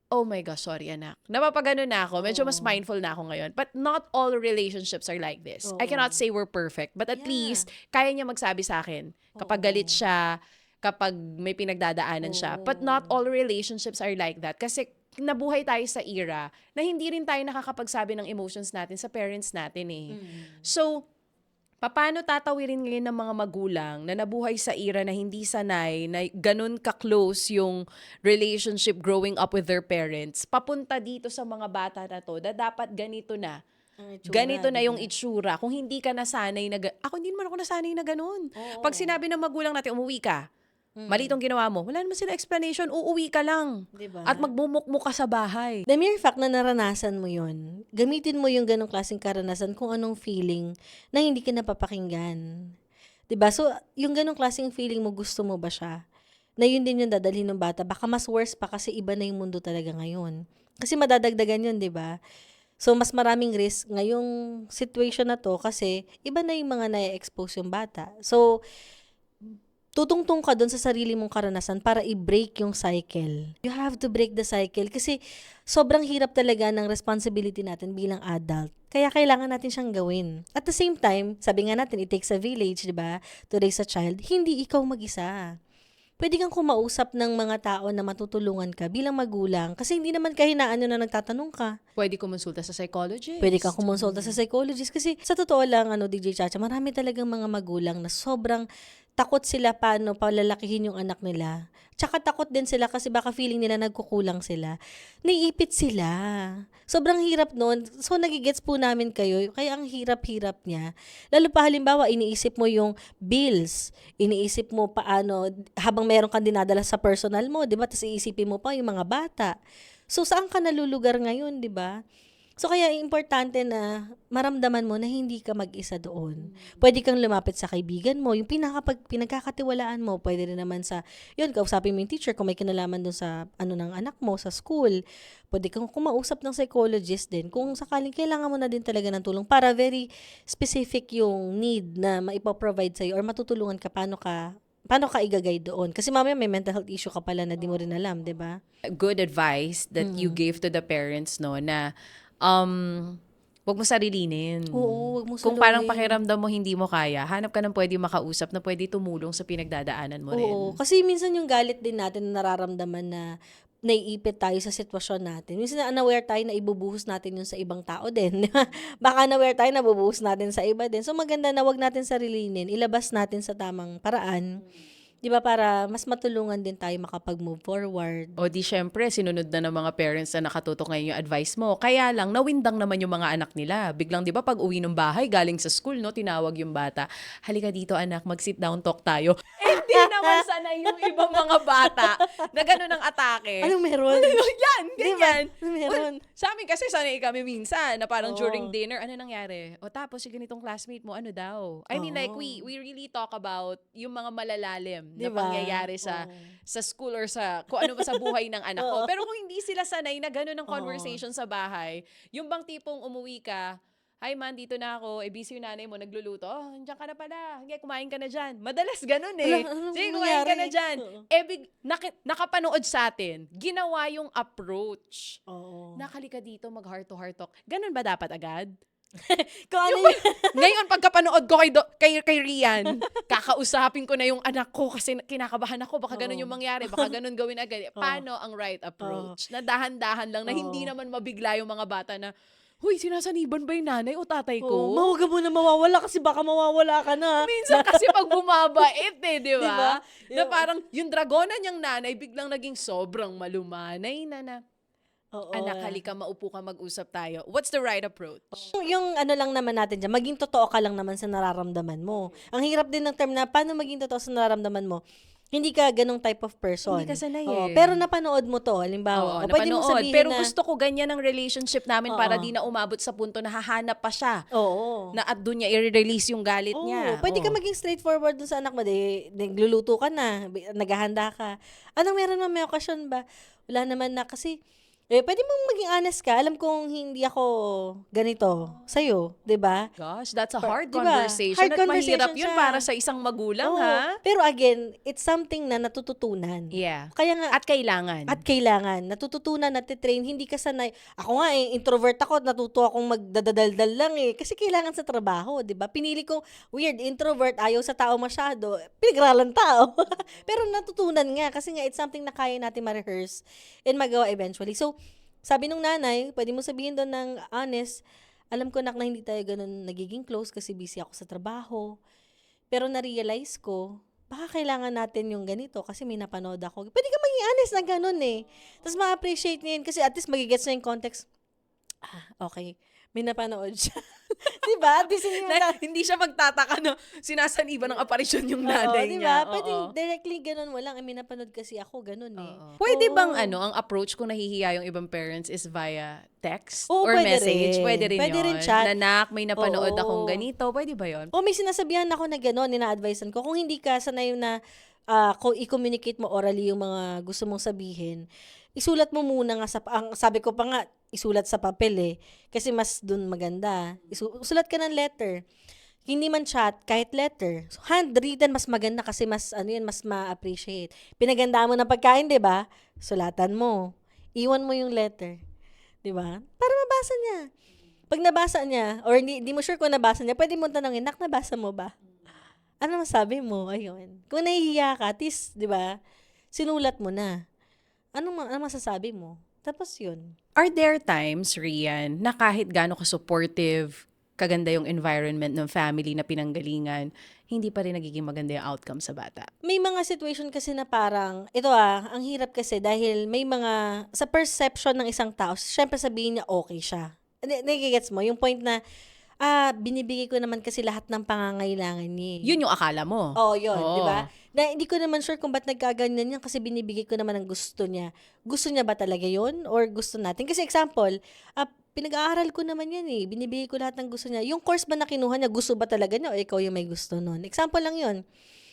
oh my gosh, sorry anak. Napapagano na ako. Medyo mas mindful na ako ngayon. But not all relationships are like this. I cannot say we're perfect. But at least, kaya niya magsabi sa akin. Kapag galit siya, kapag may pinagdadaanan siya. But not all relationships are like that. Kasi nabuhay tayo sa era na hindi rin tayo nakakapagsabi ng emotions natin sa parents natin eh. So, paano tatawirin ngayon ng mga magulang na nabuhay sa era na hindi sanay, na ganun ka-close yung relationship growing up with their parents, papunta dito sa mga bata na to, na dapat ganito na. Ganito na yung itsura. Kung hindi ka nasanay na, ako hindi naman ako nasanay na ganun. Pag sinabi ng magulang natin, umuwi ka, Mali Mm. itong ginawa mo. Wala naman sila explanation, uuwi ka lang. 'Di ba? At magmumukmuk ka sa bahay. The mere fact na naranasan mo yun, gamitin mo yung ganong klaseng karanasan kung anong feeling na hindi ka napapakinggan. 'Di ba? So, yung ganong klaseng feeling mo, gusto mo ba siya? Na yun din yung dadalhin ng bata. Baka mas worse pa kasi iba na yung mundo talaga ngayon. Kasi madadagdagan yun, 'di ba? So, mas maraming risk ngayong situation na 'to kasi iba na yung mga na-e-expose yung bata. So, tutungtong ka dun sa sarili mong karanasan para i-break yung cycle. You have to break the cycle kasi sobrang hirap talaga ng responsibility natin bilang adult. Kaya kailangan natin siyang gawin. At the same time, sabi nga natin, it takes a village, di ba? To raise a child. Hindi ikaw mag-isa. Pwede kang kumausap ng mga tao na matutulungan ka bilang magulang kasi hindi naman kahinaan yun na nagtatanong ka. Pwede kumonsulta sa psychologist. Pwede kang kumonsulta sa psychologist kasi sa totoo lang, DJ Chacha, marami talagang mga magulang na sobrang takot sila paano palalakihin yung anak nila. Tsaka takot din sila kasi baka feeling nila nagkukulang sila. Naiipit sila. Sobrang hirap nun. So, nagigets po namin kayo. Kaya ang hirap-hirap niya. Lalo pa halimbawa, iniisip mo yung bills. Iniisip mo paano, habang meron kang dinadala sa personal mo, di ba? Tapos iisipin mo pa yung mga bata. So, saan ka nalulugar ngayon, di ba? So, kaya importante na maramdaman mo na hindi ka mag-isa doon. Pwede kang lumapit sa kaibigan mo, yung pinagkakatiwalaan mo, pwede rin naman sa, yun, kausapin mo yung teacher kung may kinalaman doon sa, ng anak mo, sa school. Pwede kang kumausap ng psychologist din kung sakaling kailangan mo na din talaga ng tulong para very specific yung need na maipoprovide sa'yo or matutulungan ka paano ka igagay doon. Kasi mamaya may mental health issue ka pala na di mo rin alam, di ba? Good advice that you gave to the parents, no, na wag mo sarilinin. Oo, wag mo Kung parang suluin. pakiramdam mo hindi mo kaya, hanap ka ng pwede makausap na pwede tumulong sa pinagdadaanan mo rin. Oo, kasi minsan yung galit din natin na nararamdaman na naiipit tayo sa sitwasyon natin. Minsan na-unaware tayo na ibubuhos natin yun sa ibang tao din. Baka na-aware tayo na bubuhos natin sa iba din. So maganda na wag natin sarilinin, ilabas natin sa tamang paraan. 'Di ba, para mas matulungan din tayo makapag-move forward. O di syempre, sinunod na ng mga parents na nakatutok ngayon yung advice mo. Kaya lang, nawindang naman yung mga anak nila. Biglang, di ba, pag uwi ng bahay, galing sa school, no, tinawag yung bata. Halika dito, anak, mag-sit down, talk tayo. Hindi naman sanay yung ibang mga bata na gano'n ang atake. Anong meron? Yan, ganyan. Anong meron? Sa amin kasi sanay kami minsan na parang Oo. during dinner, ano nangyari? O tapos yung ganitong classmate mo, ano daw? I mean, like, we really talk about yung mga malalalim na Diba? pangyayari sa school or sa kung ano ba sa buhay ng anak ko. Pero kung hindi sila sanay na gano'n ang conversation sa bahay, yung bang tipong umuwi ka, "Hi man, dito na ako. Eh, busy yung nanay mo, nagluluto. Oh, nandiyan ka na pala. Sige, kumain ka na dyan." Madalas ganun eh. Anong Sige, kumain ka na nangyari? dyan. Oo. Eh, nakapanood sa atin. Ginawa yung approach. Oo. Nakalika dito, mag heart to heart talk. Ganun ba dapat agad? Kung ano yun. Ngayon, pagkapanood ko kay Rian, kakausapin ko na yung anak ko kasi kinakabahan ako. Baka ganun yung mangyari. Baka ganun gawin agad. Paano ang right approach? Na dahan-dahan lang na hindi naman mabigla yung mga bata na, "Huy, sinasaniban ba yung nanay o tatay ko?" Oo, huwag ka muna mawawala kasi baka mawawala ka na. Minsan kasi pag bumabait di Diba? ba? Na parang yung dragona niyang nanay biglang naging sobrang malumanay na, Oo. "Anak, halika, maupo ka, mag-usap tayo." What's the right approach? Yung ano lang naman natin dyan, maging totoo ka lang naman sa nararamdaman mo. Ang hirap din ng term na paano maging totoo sa nararamdaman mo. Hindi ka ganong type of person. Hindi ka sanay Oo, eh. pero napanood mo to, halimbawa. Oo, O pwede mo napanood. sabihin Pero na, gusto ko ganyan ang relationship namin para Oo. di na umabot sa punto na hahanap pa siya. oo. Na at doon niya i-release yung galit Oo, niya. pwede ka Oo. maging straightforward dun sa anak mo. Nagluluto ka na, naghahanda ka. Anong meron mo, may okasyon ba? Wala naman na kasi, pwede mong maging honest ka. Alam kong hindi ako ganito sa'yo, di ba? Gosh, that's a hard Diba? conversation. Hard At mahirap conversation yun siya. para sa isang magulang, Oo, ha? pero again, it's something na natututunan. Yeah. Kaya nga, At kailangan. at kailangan, natututunan, natitrain, hindi ka sanay. Ako nga, introvert ako, natuto akong magdadaldal lang eh. Kasi kailangan sa trabaho, di ba? Pinili ko, weird, introvert, ayaw sa tao masyado. Pinag-aralan tao. Pero natutunan nga, kasi nga, it's something na kaya natin ma-rehearse and magawa eventually. So, sabi nung nanay, pwede mo sabihin doon ng honest, alam ko nak na hindi tayo ganun nagiging close kasi busy ako sa trabaho. Pero na-realize ko, baka kailangan natin yung ganito kasi may napanood ako. Pwede ka maging honest na ganun eh. Tapos ma-appreciate niya yun kasi at least magigets na yung context. Okay. May napanood siya. 'Di ba? At least hindi mo Na hindi siya magtataka na sinasaniban ng aparisyon yung nanay 'di niya, ba? Puwedeng oo. directly gano'n mo lang, may napanood kasi ako gano'n, eh. Oo. Puwede bang Oo. ang approach kung nahihiya yung ibang parents is via text Oo, or puwede message? Puwede rin. rin Puwede rin yun? chat. "Nanak, may napanood akong Oo. ganito." Puwede ba yun? May sinasabihan ako na gano'n, ina-advise'an ko. Kung hindi ka sanay na, i-communicate mo orally yung mga gusto mong sabihin, isulat mo muna nga ang sabi ko pa nga, isulat sa papel, eh, kasi mas dun maganda. Sulat ka ng letter. Hindi man chat, kahit letter. So, handwritten mas maganda kasi mas ano yun, mas ma-appreciate. Pinaghandaan mo ng pagkain, 'di ba? Sulatan mo. Iwan mo yung letter, 'di ba? Para mabasa niya. 'Pag nabasa niya or hindi mo sure kung nabasa niya, puwede mong tanungin, "Nak, nabasa mo ba? Ano masabi mo?" Ayun. Kung nahihiya ka, at least, 'di ba, sinulat mo na. Ano masasabi mo? Tapos yun. Are there times, Rian, na kahit gaano ka-supportive, kaganda yung environment ng family na pinanggalingan, hindi pa rin nagiging maganda yung outcome sa bata? May mga situation kasi na parang, ito ang hirap kasi dahil may mga, sa perception ng isang tao, syempre sabihin niya okay siya. Nagigets mo? Yung point na, binibigay ko naman kasi lahat ng pangangailangan niya, eh. Yun yung akala mo? Oo, yun, 'di ba? Oo. Na hindi ko naman sure kung ba't nagkaganyan yan kasi binibigay ko naman ang gusto niya. Gusto niya ba talaga yun or gusto natin? Kasi example, pinag-aaral ko naman yan, eh. Binibigay ko lahat ng gusto niya. Yung course ba na kinuha niya, gusto ba talaga niya o ikaw yung may gusto nun? Example lang yun.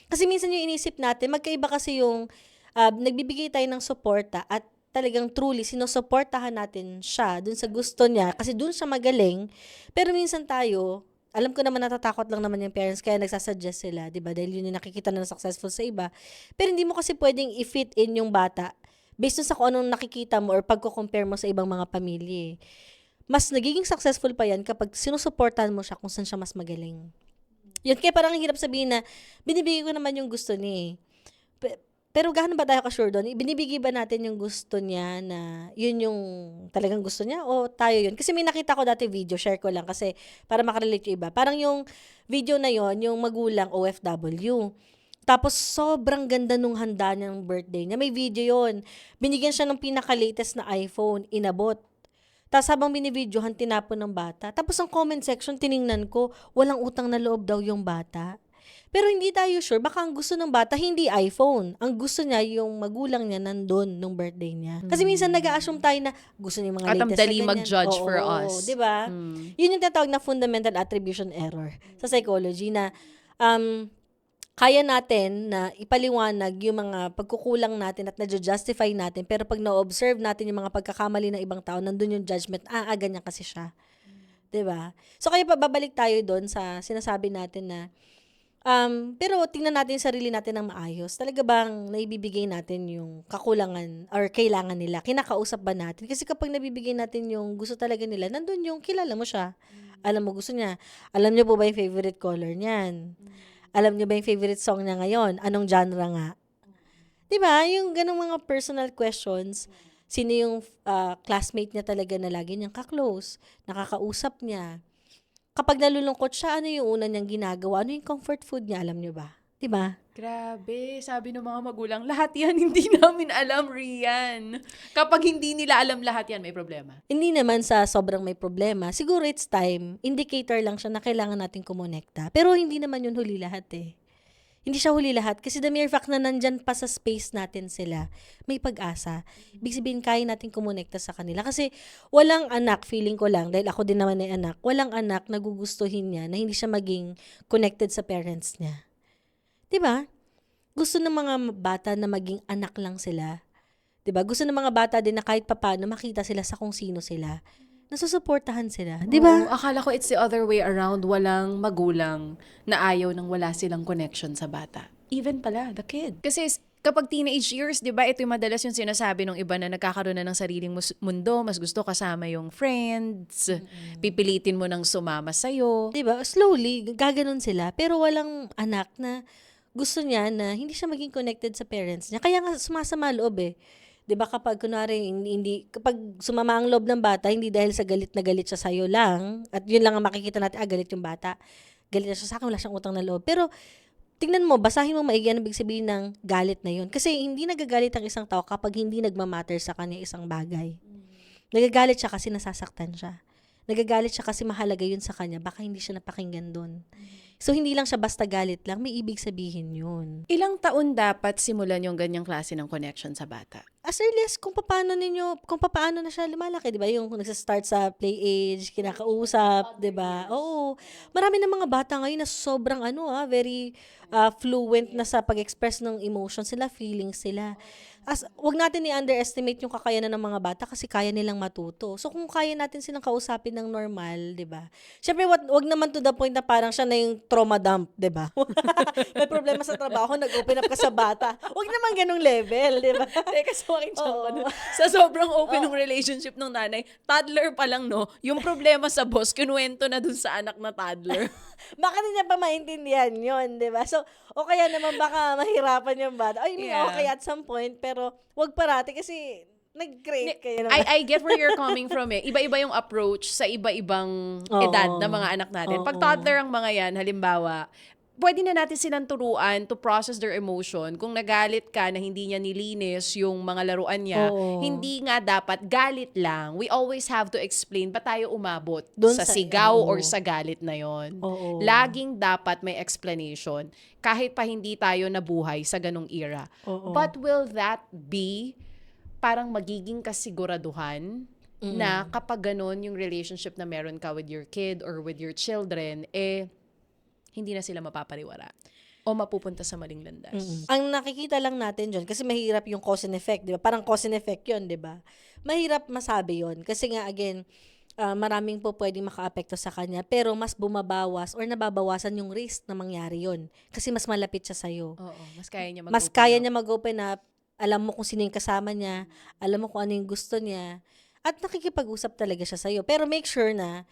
Kasi minsan yung inisip natin, magkaiba kasi yung nagbibigay tayo ng suporta at talagang truly sinusuportahan natin siya dun sa gusto niya kasi dun siya magaling. Pero minsan tayo, alam ko naman natatakot lang naman yung parents kaya nagsasuggest sila, 'di ba? Dahil yun yung nakikita na successful sa iba. Pero hindi mo kasi pwedeng i-fit in yung bata based dun sa kung anong nakikita mo or pagko-compare mo sa ibang mga pamilya, eh. Mas nagiging successful pa yan kapag sinusuportahan mo siya kung saan siya mas magaling. Yun, kaya parang ang hirap sabihin na binibigay ko naman yung gusto niya, eh. Pero gaano ba tayo ka-sure do'n? Binibigay ba natin yung gusto niya na yun yung talagang gusto niya o tayo yun? Kasi may nakita ko dati video, share ko lang kasi para maka-relate yung iba. Parang yung video na yon yung magulang OFW. Tapos sobrang ganda nung handa niyang birthday niya. May video yon. Binigyan siya ng pinaka-latest na iPhone, inabot. Tapos habang binibidyohan, tinapon ng bata. Tapos ang comment section, tiningnan ko, walang utang na loob daw yung bata. Pero hindi tayo sure, baka ang gusto ng bata hindi iPhone. Ang gusto niya yung magulang niya nandun nung birthday niya. Kasi minsan nag-a-assume tayo na gusto niya yung mga At ang latest na dali ganyan. mag-judge for Oo, us. 'di ba? Yun yung tinatawag na fundamental attribution error sa psychology na kaya natin na ipaliwanag yung mga pagkukulang natin at na-justify natin pero pag na-observe natin yung mga pagkakamali ng ibang tao, nandun yung judgment, ganyan kasi siya. 'Di ba? So kaya babalik tayo doon sa sinasabi natin na pero tingnan natin yung sarili natin ng maayos. Talaga bang naibibigay natin yung kakulangan or kailangan nila? Kinakausap ba natin? Kasi kapag nabibigay natin yung gusto talaga nila, nandun yung kilala mo siya. Alam mo gusto niya. Alam niyo po ba yung favorite color niyan? Alam niyo ba yung favorite song niya ngayon? Anong genre nga? 'Di ba? Yung ganung mga personal questions. Sino yung classmate niya talaga na lagi niyang ka-close? Nakakausap niya? Kapag nalulungkot siya, ano yung una niyang ginagawa? Ano yung comfort food niya, alam niyo ba? 'Di ba? Grabe, sabi ng mga magulang, lahat yan hindi namin alam, Rian. Kapag hindi nila alam lahat yan, may problema. Hindi naman sa sobrang may problema. Siguro it's time. Indicator lang siya na kailangan natin kumonekta. Pero hindi naman yun huli lahat, eh. Hindi siya huli lahat kasi the mere fact na nandyan pa sa space natin sila, may pag-asa. Ibig sabihin, kaya natin kumonekta sa kanila. Kasi walang anak, feeling ko lang, dahil ako din naman ay anak, walang anak na gugustuhin niya na hindi siya maging connected sa parents niya. 'Di ba? Gusto ng mga bata na maging anak lang sila. 'Di ba? Gusto ng mga bata din na kahit papaano makita sila sa kung sino sila. Nasusuportahan sila, 'di ba? Oo, akala ko it's the other way around. Walang magulang na ayaw nang wala silang connection sa bata. Even pala, the kid. Kasi kapag teenage years, di ba, ito yung madalas yung sinasabi ng iba na nagkakaroon na ng sariling mundo, mas gusto kasama yung friends, pipilitin mo nang sumama sa'yo. 'Di ba? Slowly gaganon sila pero walang anak na gusto niya na hindi siya maging connected sa parents niya. Kaya nga sumasama ang loob, eh. 'Di ba kapag kunwari hindi kapag sumama ang loob ng bata hindi dahil sa galit na galit siya sa'yo lang at yun lang ang makikita natin, galit yung bata. Galit na siya sa'kin, wala siyang utang na loob. Pero tingnan mo, basahin mo maigi ang ibig sabihin ng galit na yun. Kasi hindi nagagalit ang isang tao kapag hindi nagmamatter sa kanya isang bagay. Nagagalit siya kasi nasasaktan siya. nagagalit siya kasi mahalaga yun sa kanya, baka hindi siya napakinggan dun. So, hindi lang siya basta galit lang, may ibig sabihin yun. Ilang taon dapat simulan yung ganyang klase ng connection sa bata? As early as kung papaano na siya lumalaki, 'di ba? Yung nagsa-start sa play age, kinakausap, 'di ba? Oo. Marami ng mga bata ngayon na sobrang very fluent na sa pag-express ng emotions sila, feelings sila. Wag natin i-underestimate yung kakayanan ng mga bata kasi kaya nilang matuto. So kung kaya natin silang kausapin ng normal, 'di ba? Syempre wag naman to the point na parang siya na yung trauma dump, 'di ba? May problema sa trabaho, nag-open up ka sa bata. Wag naman ganung level, 'di ba? Teka, sumakin siya Oo. ako. Sa sobrang open ng relationship ng nanay, toddler pa lang, no? Yung problema sa boss, kinuwento na dun sa anak na toddler. Baka hindi niya pa maintindihan yun, di ba? So, o kaya naman baka mahirapan yung bata. I mean, Yeah. okay at some point, pero wag parati kasi nag-create kayo naman. I get where you're coming from eh. Iba-iba yung approach sa iba-ibang edad Oo. ng mga anak natin. Pag Oo. toddler ang mga yan, halimbawa, pwede na natin silang turuan to process their emotion. Kung nagalit ka na hindi niya nilinis yung mga laruan niya, Oo. hindi nga dapat galit lang. We always have to explain ba tayo umabot Dun sa sa- sigaw oo. or sa galit na yon. Oo. Laging dapat may explanation kahit pa hindi tayo nabuhay sa ganong era. Oo. But will that be parang magiging kasiguraduhan na kapag ganon yung relationship na meron ka with your kid or with your children, hindi na sila mapapariwara o mapupunta sa maling landas. Ang nakikita lang natin dyan, kasi mahirap yung cause and effect, di ba? Parang cause and effect yun, di ba? Mahirap masabi yun. Kasi nga, again, maraming po pwedeng maka-apekto sa kanya, pero mas bumabawas or nababawasan yung risk na mangyari yun. Kasi mas malapit siya sa'yo. Oo, mas kaya niya Mas mag-open kaya up. niya mag-open up, alam mo kung sino yung kasama niya, alam mo kung ano yung gusto niya, at nakikipag-usap talaga siya sa'yo. Pero make sure na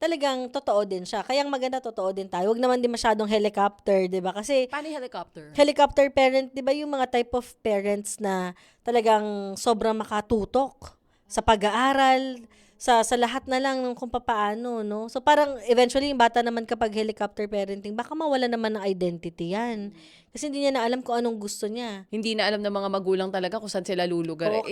talagang totoo din siya. Kaya ang maganda, totoo din tayo. Huwag naman din masyadong helicopter, di ba? Kasi Paano yung helicopter? helicopter parent, di ba yung mga type of parents na talagang sobrang makatutok sa pag-aaral, sa lahat na lang ng kung papaano, no? So parang eventually yung bata naman kapag helicopter parenting, baka mawala naman ng identity yan. Kasi hindi niya na alam kung anong gusto niya. Hindi na alam ng mga magulang talaga kung saan sila lulugar. Oo.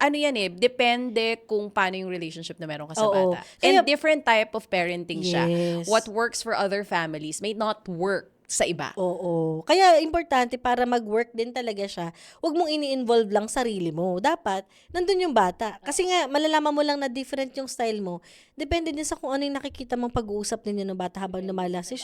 Ano yan depende kung paano yung relationship na meron ka sa Oo. bata. Kaya- And different type of parenting siya. Yes. What works for other families may not work sa iba. Oo. Kaya importante para mag-work din talaga siya, huwag mong ini-involve lang sarili mo. Dapat, nandun yung bata. Kasi nga, malalaman mo lang na different yung style mo. Depende din sa kung ano yung nakikita mong pag-uusap ninyo ng bata habang lumalaki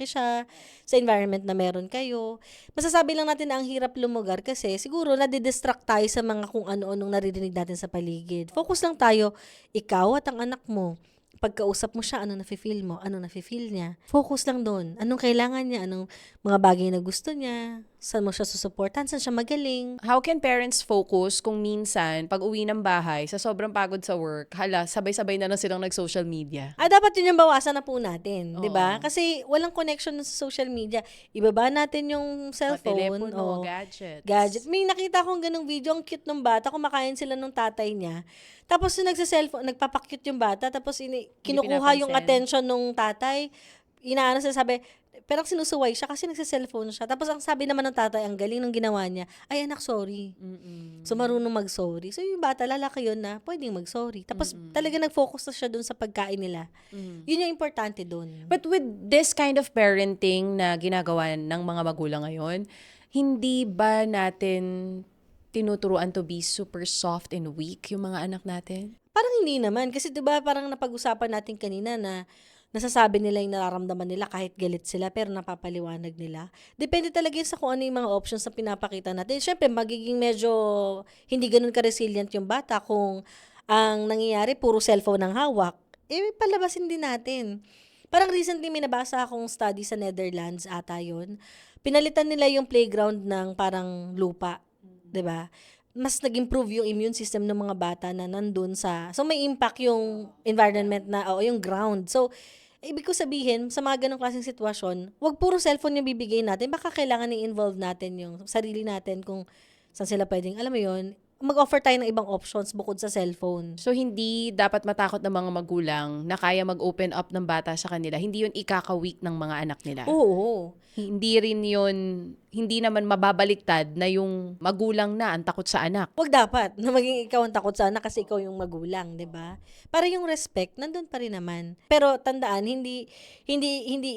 siya, sa environment na meron kayo. Masasabi lang natin na ang hirap lumugar kasi siguro nadidistract tayo sa mga kung ano-anong naririnig natin sa paligid. Focus lang tayo, ikaw at ang anak mo. Pagkausap mo siya, ano nafe-feel mo, ano nafe-feel niya. Focus lang doon. Anong kailangan niya, anong mga bagay na gusto niya, saan mo siya susuportan, saan siya magaling. How can parents focus kung minsan, pag uwi ng bahay, sa sobrang pagod sa work, sabay-sabay na lang silang nag-social media? Dapat yun yung bawasan na po natin, di ba? Oo. Kasi walang connection sa social media. Ibaba natin yung cellphone. Telepono, o gadgets. gadget. May nakita akong ganung video, ang cute ng bata, kumakain sila ng tatay niya. Tapos yung nagsa-cellphone, nagpapakyut yung bata, tapos kinukuha yung pinapansin. attention ng tatay. Inaano siya, sabi, pero sinusuway siya kasi nagsa-cellphone siya. Tapos ang sabi naman ng tatay, ang galing ng ginawa niya, ay anak, sorry. So marunong mag-sorry. So yung bata, lalaki yun na pwedeng mag-sorry. Tapos talaga nag-focus na siya dun sa pagkain nila. Yun yung importante dun. But with this kind of parenting na ginagawa ng mga magulang ngayon, hindi ba natin tinuturuan to be super soft and weak yung mga anak natin? Parang hindi naman. Kasi 'di ba parang napag-usapan natin kanina na nasasabi nila yung nararamdaman nila kahit galit sila pero napapaliwanag nila. Depende talaga yun sa kung ano yung mga options na pinapakita natin. Siyempre, magiging medyo hindi ganun ka-resilient yung bata kung ang nangyayari puro cellphone ang hawak. Palabasin din natin. Parang recently may nabasa akong study sa Netherlands ata yun. Pinalitan nila yung playground ng parang lupa. 'Di ba? Mas nag-improve yung immune system ng mga bata na nandun so may impact yung environment yung ground. So, ibig ko sabihin, sa mga ganong klaseng sitwasyon, wag puro cellphone yung bibigay natin. Baka kailangan i-involve natin yung sarili natin kung saan sila pwedeng, alam mo yun, mag-offer tayo ng ibang options bukod sa cellphone. So, hindi dapat matakot ng mga magulang na kaya mag-open up ng bata sa kanila. Hindi yun ikaka-weak ng mga anak nila. Oo. Hindi rin yun, hindi naman mababaliktad na yung magulang na ang takot sa anak. Wag dapat na maging ikaw ang takot sana kasi ikaw yung magulang, 'di ba? Para yung respect nandun pa rin naman. Pero tandaan, hindi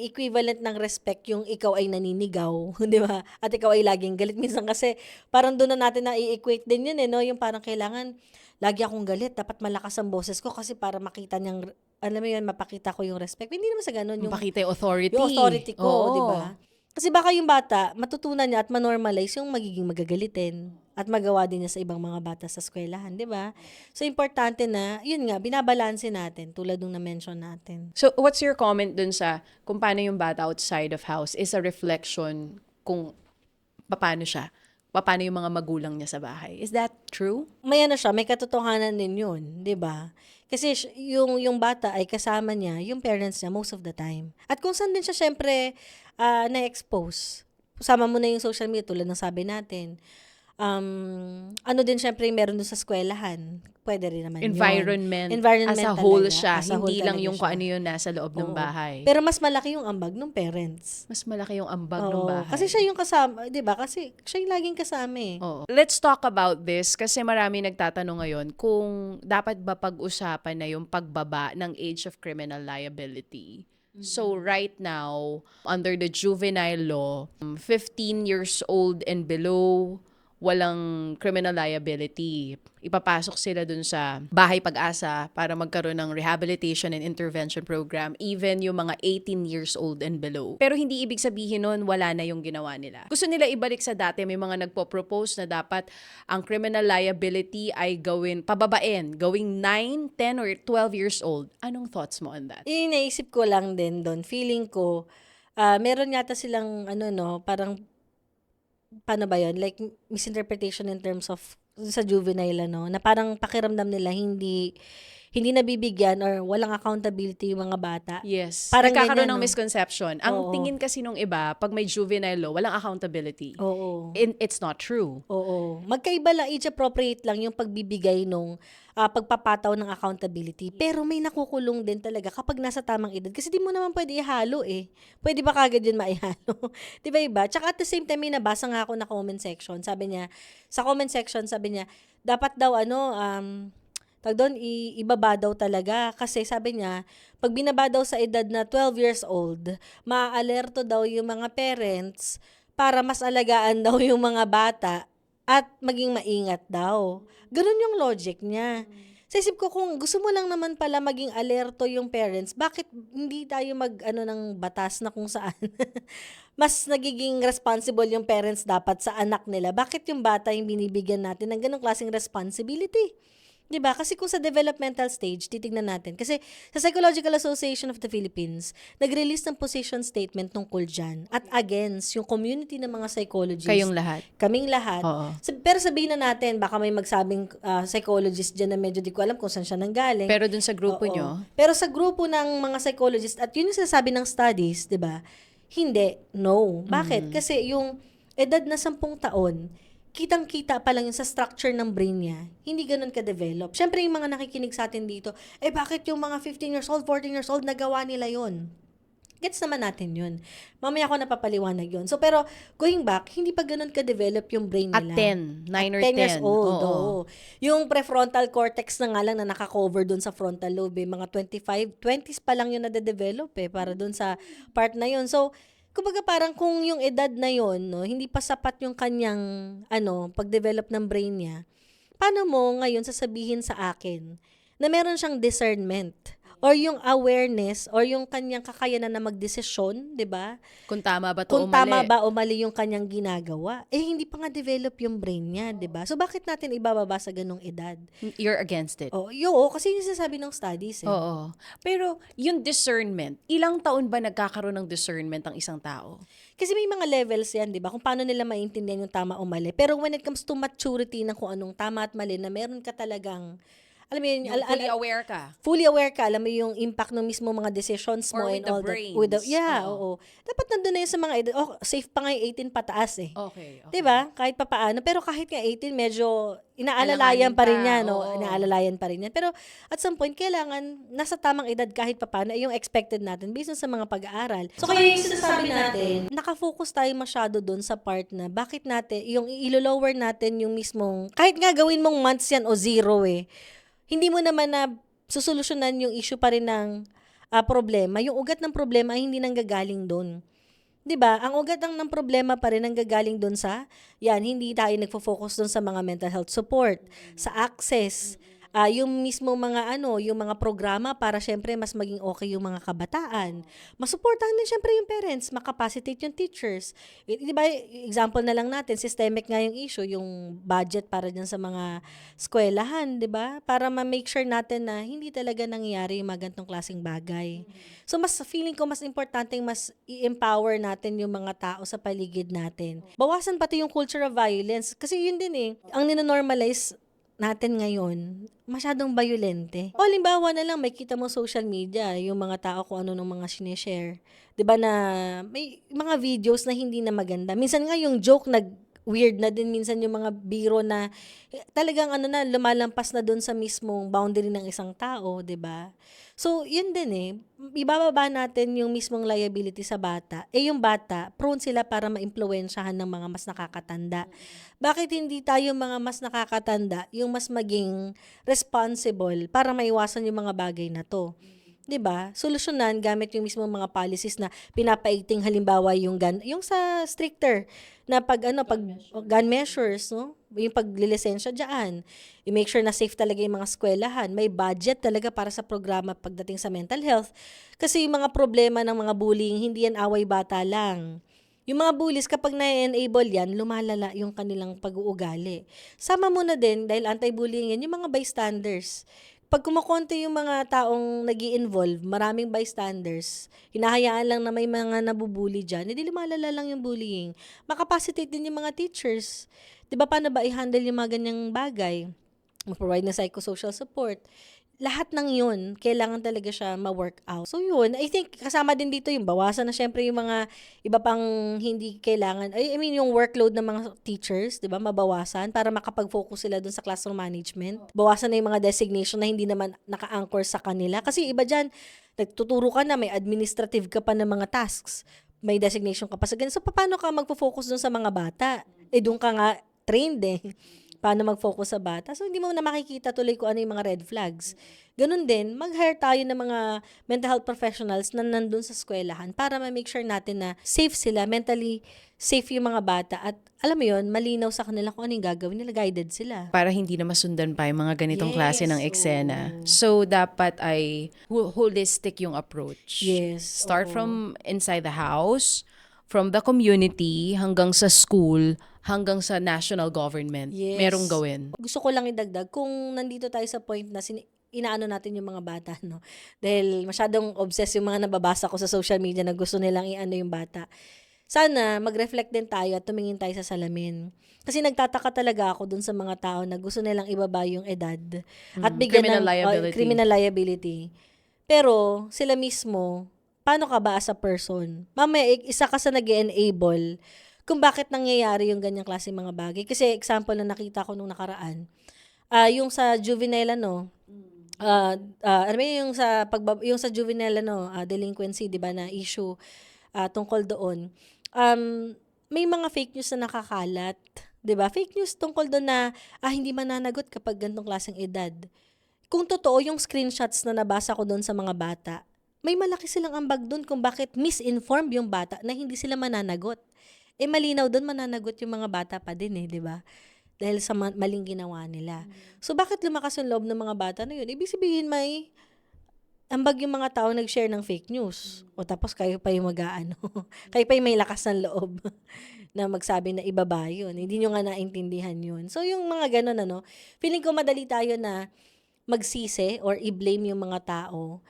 equivalent ng respect yung ikaw ay naninigaw, 'di ba? At ikaw ay laging galit minsan kasi parang doon na natin na i-equate din yun no, yung parang kailangan lagi akong galit, dapat malakas ang boses ko kasi para makita niyang alam mo yun, mapakita ko yung respect. Hindi naman sa ganun yung Pakita yung authority. yung authority ko, Oo. 'di ba? Kasi baka yung bata, matutunan niya at manormalize yung magiging magagalitin at magawa din niya sa ibang mga bata sa eskwelahan, di ba? So, importante na, yun nga, binabalanse natin tulad nung na-mention natin. So, what's your comment dun sa kung paano yung bata outside of house is a reflection kung paano siya? Paano yung mga magulang niya sa bahay? Is that true? May ano siya, may katotohanan din yun, di ba? Kasi yung bata ay kasama niya, yung parents niya most of the time. At kung saan din siya syempre na-expose. Sama mo na yung social media tulad ng sabi natin. Ano din syempre meron doon sa eskwelahan. Pwede rin naman yun. Environment as a talaga, whole siya. as a whole Hindi lang talaga yung kung siya. ano yun nasa loob ng Oo. bahay. Pero mas malaki yung ambag ng parents. Mas malaki yung ambag ng Oo, bahay. kasi siya yung kasama, 'di ba? Kasi siya yung laging kasama eh. Oo. Let's talk about this kasi marami nagtatanong ngayon kung dapat ba pag-usapan na yung pagbaba ng age of criminal liability. So right now, under the juvenile law, 15 years old and below, walang criminal liability. Ipapasok sila dun sa Bahay Pag-asa para magkaroon ng rehabilitation and intervention program, even yung mga 18 years old and below. Pero hindi ibig sabihin nun, wala na yung ginawa nila. Gusto nila ibalik sa dati, may mga nagpo-propose na dapat ang criminal liability ay pababain, gawing 9, 10, or 12 years old. Anong thoughts mo on that? Yung naisip ko lang din doon, feeling ko, meron yata silang, parang, paano ba yun? Like, misinterpretation in terms of, sa juvenile, na parang pakiramdam nila hindi nabibigyan or walang accountability yung mga bata. Yes. Parang Nagkakaroon ganyan, ng no? misconception. Ang Oo. tingin kasi nung iba, pag may juvenile law, walang accountability. Oo. It's not true. Oo. Magkaiba lang, age appropriate lang yung pagbibigay nung pagpapataw ng accountability. Pero may nakukulong din talaga kapag nasa tamang edad. Kasi di mo naman pwede ihalo eh. Pwede ba kagad yun maihalo? Di ba iba? Tsaka at the same time, may nabasa nga ako na comment section. Sabi niya, sa comment section, sabi niya, dapat daw tag doon, ibaba daw talaga. Kasi sabi niya, pag binaba daw sa edad na 12 years old, maaalerto daw yung mga parents para mas alagaan daw yung mga bata at maging maingat daw. Ganun yung logic niya. Sa isip ko, kung gusto mo lang naman pala maging alerto yung parents, bakit hindi tayo ng batas na kung saan mas nagiging responsible yung parents dapat sa anak nila? Bakit yung bata yung binibigyan natin ng ganung klaseng responsibility? 'Di ba? Kasi kung sa developmental stage, titignan natin. Kasi sa Psychological Association of the Philippines, nag-release ng position statement tungkol dyan at against yung community ng mga psychologists. Kayong lahat. Kaming lahat. Oo. Pero sabihin na natin, baka may magsabing psychologist dyan na medyo di ko alam kung saan siya nanggaling. Pero dun sa grupo Oo. nyo, Pero sa grupo ng mga psychologists, at yun yung sinasabi ng studies, di ba? Hindi. No. Bakit? Kasi yung edad na 10 taon, kitang-kita pa lang yun sa structure ng brain niya, hindi ganun ka-develop. Siyempre, yung mga nakikinig sa atin dito, bakit yung mga 15 years old, 14 years old, nagawa nila yun? Gets naman natin yun. Mamaya ako napapaliwanag yun. So, pero, going back, hindi pa ganun ka-develop yung brain at nila. 10, 9 or 10 10. years old, Oo. oo. Yung prefrontal cortex na nga lang na nakakover dun sa frontal lobe, mga 20s pa lang yun nade-develop para dun sa part na yun. So, kumbaga parang kung yung edad na yon, no, hindi pa sapat yung kanyang pag-develop ng brain niya, paano mo ngayon sasabihin sa akin na meron siyang discernment or yung awareness or yung kanyang kakayanan na magdesisyon, 'di ba? Kung tama ba to o Kung mali. tama ba o mali yung kanyang ginagawa, hindi pa nga develop yung brain niya, 'di ba? So bakit natin ibababa sa ganung edad? You're against it. Kasi yung sinasabi ng studies Oo. Pero yung discernment, ilang taon ba nagkakaroon ng discernment ang isang tao? Kasi may mga levels yan, di ba? Kung paano nila maintindihan yung tama o mali. Pero when it comes to maturity ng kung anong tama at mali, na meron ka talagang alam mo yun, Yung fully aware ka. fully aware ka, alam mo yung impact ng mismo mga decisions mo Or with and the all that. brains. Yeah, Oo. oo. Dapat nandun na yun sa mga edad. Oh, safe pa nga yung 18 pataas eh. Okay, okay. 'Di ba? Kahit papaano. Pero kahit nga 18, medyo Alanganin inaalalayan pa rin pa, yan, no? oo. Inaalalayan pa rin yan. Pero at some point, kailangan nasa tamang edad kahit papaano ay yung expected natin based on sa mga pag-aaral. So kaya yung sinasabi natin, nakafocus tayo masyado dun sa part na bakit natin, yung ilo-lower natin yung mismong, kahit nga gawin mong months yan o zero eh, hindi mo naman na susolusyonan yung issue pa rin ng problema. Yung ugat ng problema ay hindi nanggagaling doon. 'Di ba? Ang ugat ng problema pa rin nanggagaling doon sa, yan, hindi tayo nagfo-focus doon sa mga mental health support, sa access, yung mismo mga yung mga programa para syempre mas maging okay yung mga kabataan. Masuportahan din syempre yung parents, makapacitate yung teachers. 'Di ba, example na lang natin, systemic nga yung issue, yung budget para dyan sa mga eskwelahan, 'di ba? Para ma-make sure natin na hindi talaga nangyayari yung mga ganitong klaseng bagay. So mas feeling ko mas importanteng mas i-empower natin yung mga tao sa paligid natin. Bawasan pati yung culture of violence kasi yun din eh. Ang ninonormalize natin ngayon, masyadong violente. O halimbawa na lang, may kita mo social media, yung mga tao kung ano nung mga sinishare. 'Di ba na may mga videos na hindi na maganda. Minsan nga yung joke weird na din minsan yung mga biro na talagang na lumalampas na doon sa mismong boundary ng isang tao, 'di ba? So, yun din eh. Ibababa natin yung mismong liability sa bata. Eh yung bata, prone sila para maimpluwensyahan ng mga mas nakakatanda. Bakit hindi tayo mga mas nakakatanda yung mas maging responsible para maiwasan yung mga bagay na to? 'Di ba? Solusyonan gamit yung mismo mga policies na pinapaiting halimbawa yung yung sa stricter na pag gun measures, no? Yung paglilisensya diyan. I-make sure na safe talaga yung mga eskwelahan. May budget talaga para sa programa pagdating sa mental health. Kasi yung mga problema ng mga bullying, hindi yan away bata lang. Yung mga bullies, kapag na-enable yan, lumalala yung kanilang pag-uugali. Sama mo na din, dahil anti-bullying yan, yung mga bystanders. Pag kumukonti yung mga taong nag-i-involve, maraming bystanders, hinahayaan lang na may mga nabubully dyan, hindi lumalala lang yung bullying. Makapacitate din yung mga teachers. 'Di ba paano ba i-handle yung mga ganyang bagay? Mag-provide ng psychosocial support. Lahat ng yun, kailangan talaga siya ma-work out. So yun, I think kasama din dito yung bawasan na syempre yung mga iba pang hindi kailangan, I mean yung workload ng mga teachers, di ba, mabawasan para makapag-focus sila dun sa classroom management. Bawasan na yung mga designation na hindi naman naka-anchor sa kanila. Kasi iba dyan, nagtuturo ka na, may administrative ka pa ng mga tasks, may designation ka pa sa ganun. So paano ka magpo-focus dun sa mga bata? Eh dun ka nga trained eh. Paano mag-focus sa bata. So, hindi mo na makikita tuloy kung ano yung mga red flags. Ganun din, mag-hire tayo ng mga mental health professionals na nandun sa eskwelahan para ma-make sure natin na safe sila, mentally safe yung mga bata at alam mo yun, malinaw sa kanila kung ano yung gagawin nila, guided sila. Para hindi na masundan pa yung mga ganitong klase ng eksena. oo. So, dapat ay holistic yung approach. Yes, Start oo. from inside the house, from the community, hanggang sa school, hanggang sa national government. Yes. Merong gawin. Gusto ko lang idagdag, kung nandito tayo sa point na inaano natin yung mga bata, no? Dahil masyadong obsessed yung mga nababasa ko sa social media na gusto nilang iano yung bata. Sana mag-reflect din tayo at tumingin tayo sa salamin. Kasi nagtataka talaga ako dun sa mga tao na gusto nilang ibaba yung edad at bigyan Criminal ng liability. criminal liability. Pero sila mismo, paano ka ba as a person? Mamaya, isa ka sa nag-enable kung bakit nangyayari yung ganyang klase mga bagay. Kasi example na nakita ko nung nakaraan, yung sa juvenile ano ba yung sa yung sa juvenile delinquency, 'di ba, na issue tungkol doon. May mga fake news na nakakalat, 'di ba? Fake news tungkol doon na hindi mananagot kapag ganitong klaseng edad. Kung totoo yung screenshots na nabasa ko doon sa mga bata, may malaki silang ambag doon kung bakit misinformed yung bata na hindi sila mananagot. Eh malinaw doon mananagot yung mga bata pa din eh, 'di ba? Dahil sa maling ginawa nila. So bakit lumakas yung loob ng mga bata na yun? Ibig sabihin may ambag yung mga tao nag-share ng fake news. O tapos kayo pa yung mag-aano. Kayo pa yung may lakas ng loob na magsabi na ibaba yun. Hindi nyo nga naintindihan yun. So yung mga ganun, feeling ko madali tayo na magsisi or i-blame yung mga tao.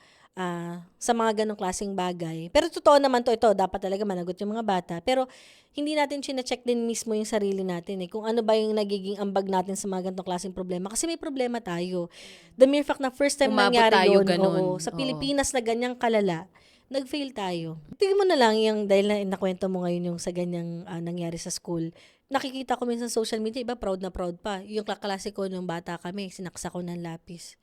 sa mga ganong klaseng bagay. Pero totoo naman ito, dapat talaga managot yung mga bata. Pero hindi natin chine-check din mismo yung sarili natin kung ano ba yung nagiging ambag natin sa mga ganitong klaseng problema. Kasi may problema tayo. The mere fact na first time Umabot nangyari tayo yun, ganun. sa Oo. Pilipinas na ganyang kalala, nag-fail tayo. Tingnan mo na lang yung, dahil nakwento mo ngayon yung sa ganyang nangyari sa school, nakikita ko minsan sa social media, iba proud na proud pa. Yung kaklase ko nung bata kami, sinaksa ko ng lapis.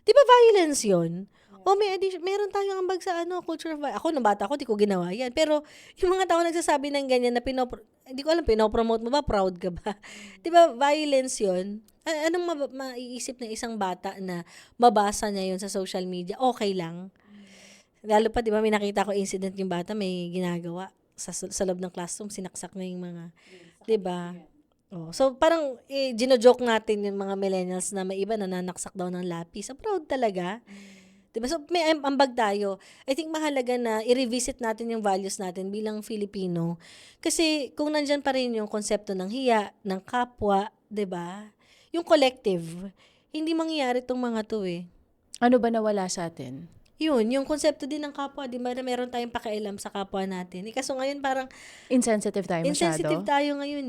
Di ba violence yun? O meron tayong ambag sa culture of violence. Ako, nung bata ako, di ko ginawa yan. Pero yung mga tao nagsasabi ng ganyan na hindi ko alam, pinopromote mo ba? Proud ka ba? Di ba violence yun? Anong maiisip ng isang bata na mabasa niya yun sa social media? Okay lang. Lalo pa, di ba, may nakita ko incident yung bata, may ginagawa sa loob ng classroom, sinaksak na yung mga, di ba? Oh, so parang gino-joke natin yung mga millennials na may iba nananaksak daw ng lapis. So, proud talaga. 'Di ba? So may ambag tayo. I think mahalaga na i-revisit natin yung values natin bilang Filipino. Kasi kung nandiyan pa rin yung konsepto ng hiya, ng kapwa, 'di ba? Yung collective, hindi mangyayari tong mga 'to Ano ba nawala sa atin? Yun, yung konsepto din ng kapwa, 'di ba? Na meron tayong pakialam sa kapwa natin. Kaso ngayon parang Insensitive tayo insensitive masyado? tayo ngayon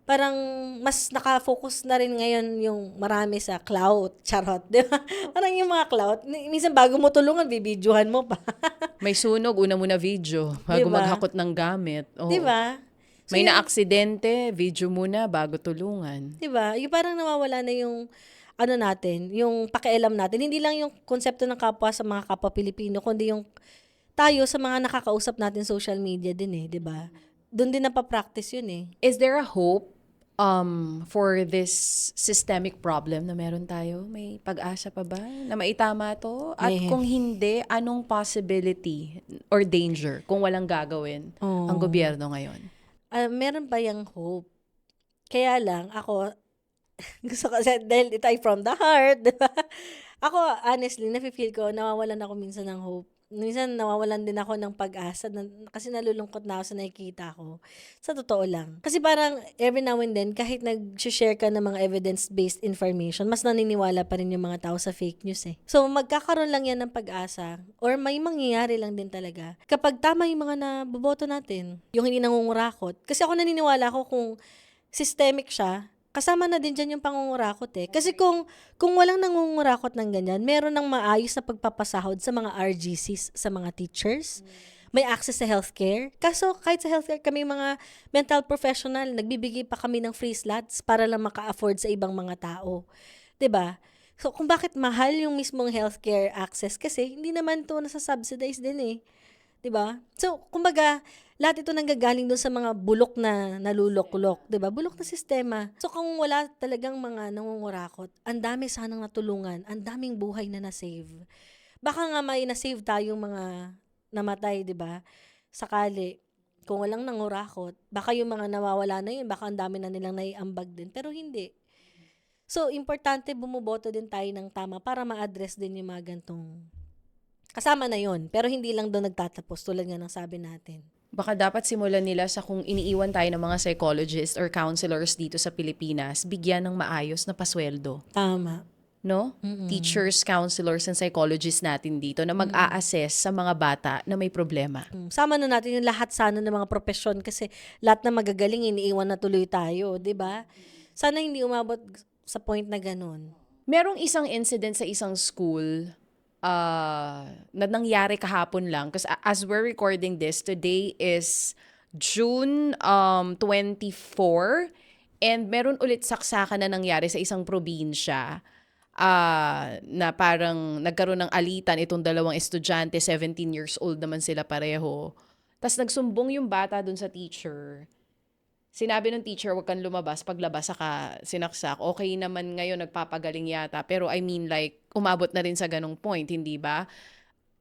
Parang mas naka-focus na rin ngayon yung marami sa clout, charot, 'di ba? Parang yung mga clout, minsan bago mo tulungan, bibidyohan mo pa, May sunog, una muna video, 'di bago ba? maghakot ng gamit. 'Di Oo. ba? So May yun, naaksidente, video muna bago tulungan. 'di ba? Yung parang nawawala na yung natin, yung pakialam natin. Hindi lang yung konsepto ng kapwa sa mga kapwa Pilipino, kundi yung tayo sa mga nakakausap natin social media din 'di ba? Doon din napapractice yun Is there a hope for this systemic problem na meron tayo? May pag-asa pa ba na maitama to? At May, kung hindi, anong possibility or danger kung walang gagawin ang oh, gobyerno ngayon? meron pa yung hope. Kaya lang, ako, gusto ko, dahil ito ay from the heart, di ba? Ako, honestly, nafe-feel ko, nawawalan ako minsan ng hope. Minsan, nawawalan din ako ng pag-asa kasi nalulungkot na ako sa nakikita ko. Sa totoo lang. Kasi parang, every now and then, kahit nag-share ka ng mga evidence-based information, mas naniniwala pa rin yung mga tao sa fake news So, magkakaroon lang yan ng pag-asa or may mangyayari lang din talaga kapag tama yung mga naboboto natin. Yung hindi nangungurakot. Kasi ako naniniwala ko kung systemic siya, kasama na din dyan yung pangungurakot Kasi kung walang nangungurakot ng ganyan, meron ng maayos na pagpapasahod sa mga RGCs, sa mga teachers. May access sa healthcare. Kaso kahit sa healthcare kami mga mental professional, nagbibigay pa kami ng free slots para lang maka-afford sa ibang mga tao. 'Di ba? So kung bakit mahal yung mismong healthcare access kasi hindi naman to nasa-subsidize din 'di ba? So, kumbaga, lahat ito nanggagaling doon sa mga bulok na nalulok-lok, 'di ba? Bulok na sistema. So, kung wala talagang mga nangungurakot, ang dami sanang natulungan, ang daming buhay na na-save. Baka nga may na-save tayong mga namatay, 'di ba? Sakali kung walang nangurakot, baka yung mga nawawala na yun, baka ang dami na nilang naiambag din. Pero hindi. So, importante bumuboto din tayo ng tama para ma-address din yung mga gantong kasama na yon, pero hindi lang doon nagtatapos tulad nga ng sabi natin. Baka dapat simulan nila sa kung iniiwan tayo ng mga psychologists or counselors dito sa Pilipinas, bigyan ng maayos na pasweldo. Tama. No? Teachers, counselors, and psychologists natin dito na mag-a-assess sa mga bata na may problema. Sama na natin yung lahat sana ng mga profesyon kasi lahat na magagaling iniiwan na tuloy tayo, 'di ba? Sana hindi umabot sa point na ganun. Merong isang incident sa isang school na nangyari kahapon lang. Kasi as we're recording this, today is June 24. And meron ulit saksakan na nangyari sa isang probinsya na parang nagkaroon ng alitan itong dalawang estudyante, 17 years old naman sila pareho. Tapos nagsumbong yung bata dun sa teacher. Sinabi ng teacher, wag kang lumabas. Paglabas, saka sinaksak. Okay naman ngayon, nagpapagaling yata. Pero I mean like, umabot na rin sa ganong point, hindi ba?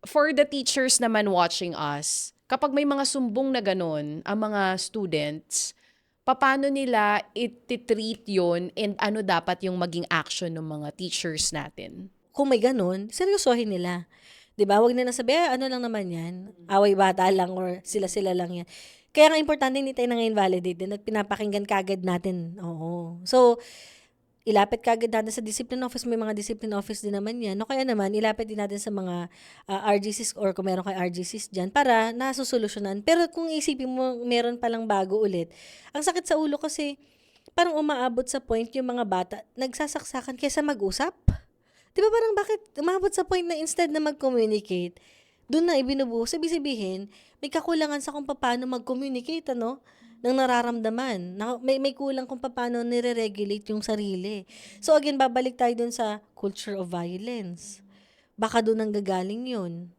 For the teachers naman watching us, kapag may mga sumbong na ganon, ang mga students, paano nila i-treat yon and ano dapat yung maging action ng mga teachers natin? Kung may ganun, seryosohin nila. 'Di ba? Wag na sabi, ano lang naman 'yan. Away bata lang or sila-sila lang 'yan. Kaya nga importante hindi tayo nang invalidate din at pinapakinggan kagad natin. Oo. So, ilapit kaagad natin sa discipline office, may mga discipline office din naman yan. No, kaya naman, ilapit din natin sa mga RGCs or kung meron kay RGCs dyan para nasusolusyonan. Pero kung isipin mo, meron palang bago ulit, ang sakit sa ulo kasi parang umaabot sa point yung mga bata, nagsasaksakan kaysa mag-usap. Di ba parang bakit umabot sa point na instead na mag-communicate, doon na ibinubuhos. Sabihin, may kakulangan sa kung paano mag-communicate, ano? Ng nararamdaman. May kulang kung paano nire-regulate yung sarili. So again, babalik tayo dun sa culture of violence. Baka doon ang gagaling yun.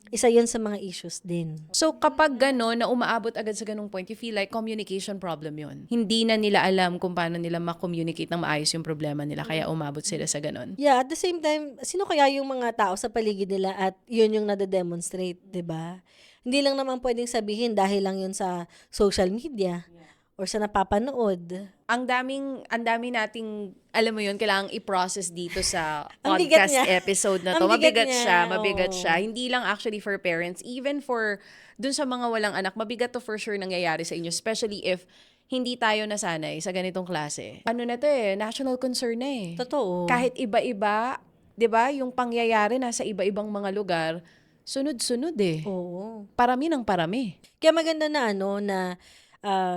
Isa yun sa mga issues din. So kapag gano'n na umaabot agad sa ganung point, you feel like communication problem yun. Hindi na nila alam kung paano nila ma-communicate ng maayos yung problema nila, kaya umabot sila sa ganun. Yeah, at the same time, sino kaya yung mga tao sa paligid nila at yun yung nade-demonstrate, 'di ba? Hindi lang naman pwedeng sabihin dahil lang yun sa social media or sa napapanood. Ang dami nating, alam mo yun, kailangang i-process dito sa Ang bigat podcast niya. episode na Ang to. bigat Mabigat niya, siya. oo. Hindi lang actually for parents, even for dun sa mga walang anak, mabigat to for sure nangyayari sa inyo, especially if hindi tayo nasanay sa ganitong klase. Ano na to national concern na Totoo. Kahit iba-iba, 'di ba, yung pangyayari nasa iba-ibang mga lugar, sunod-sunod Oo. Parami ng parami. Kaya maganda na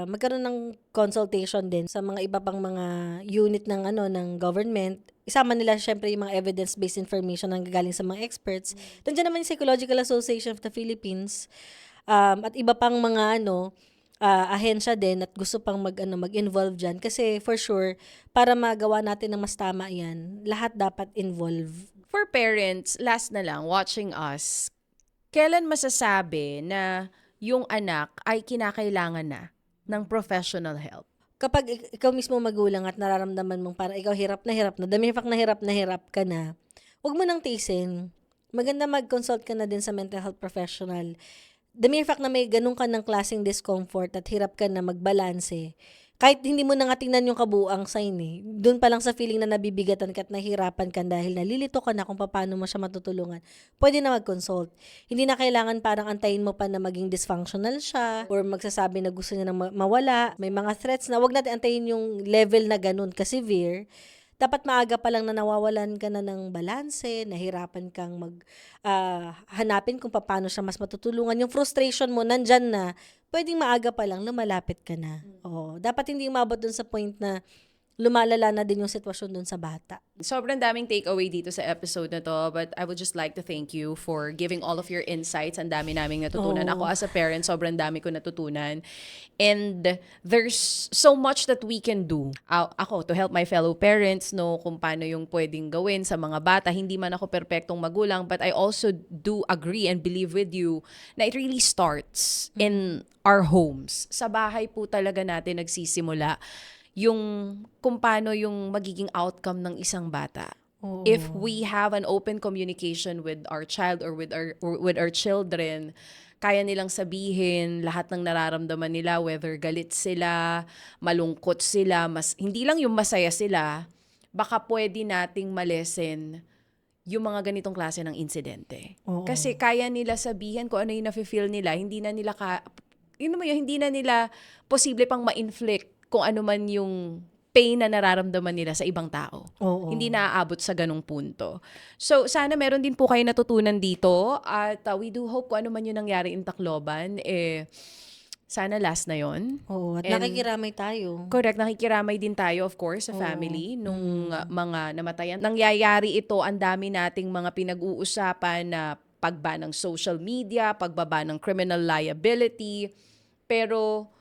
magkaroon ng consultation din sa mga iba pang mga unit ng government. Isama nila syempre yung mga evidence-based information na galing sa mga experts. Nandiyan naman yung Psychological Association of the Philippines, at iba pang mga ahensya din at gusto pang mag-involve diyan kasi for sure para magawa natin ng mas tama 'yan, lahat dapat involve. For parents, last na lang, watching us, kailan masasabi na yung anak ay kinakailangan na ng professional help? Kapag ikaw mismo magulang at nararamdaman mong parang ikaw hirap na, the mere fact na hirap ka na, huwag mo nang tiisin. Maganda mag-consult ka na din sa mental health professional. The mere fact na may ganun ka ng klaseng discomfort at hirap ka na magbalanse, kahit hindi mo na nga tingnan yung kabuuang sign doon pa lang sa feeling na nabibigatan ka at nahihirapan ka dahil nalilito ka na kung paano mo siya matutulungan, pwede na mag-consult. Hindi na kailangan parang antayin mo pa na maging dysfunctional siya or magsasabi na gusto niya na mawala. May mga threats na wag natin antayin yung level na ganun ka-severe. Dapat maaga pa lang na nawawalan ka na ng balanse, nahirapan kang hanapin kung paano siya mas matutulungan. Yung frustration mo, nandyan na, pwedeng maaga pa lang, lumalapit ka na. Oo. Dapat hindi umabot dun sa point na lumalala na din yung sitwasyon dun sa bata. Sobrang daming takeaway dito sa episode na to, but I would just like to thank you for giving all of your insights. Ang dami naming natutunan. Oo. Ako as a parent, sobrang dami ko natutunan. And there's so much that we can do. Ako, to help my fellow parents, kung paano yung pwedeng gawin sa mga bata. Hindi man ako perpektong magulang, but I also do agree and believe with you na it really starts in our homes. Sa bahay po talaga natin nagsisimula yung kung paano yung magiging outcome ng isang bata. Oo. If we have an open communication with our child or with our children, kaya nilang sabihin lahat ng nararamdaman nila, whether galit sila, malungkot sila, hindi lang yung masaya sila, baka pwede nating malesen yung mga ganitong klase ng insidente. Oo. Kasi kaya nila sabihin kung ano yung nafe-feel nila, hindi na nila posible pang ma-inflict kung ano man yung pain na nararamdaman nila sa ibang tao. Oo. Hindi naaabot sa ganung punto. So, sana meron din po kayo natutunan dito at we do hope kung ano man yung nangyari in Tacloban, sana last na yon. Oo, at And nakikiramay tayo. correct, nakikiramay din tayo, of course, sa family nung mga namatayan. Nangyayari ito, ang dami nating mga pinag-uusapan na pagba ng social media, pagbaba ng criminal liability, pero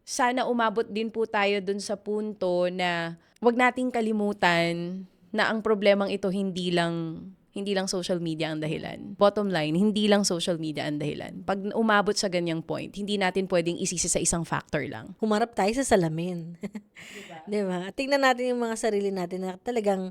sana umabot din po tayo dun sa punto na wag nating kalimutan na ang problemang ito hindi lang social media ang dahilan. Bottom line, hindi lang social media ang dahilan. Pag umabot sa ganyang point, hindi natin pwedeng isisi sa isang factor lang. Humarap tayo sa salamin. Diba? Tingnan natin yung mga sarili natin na talagang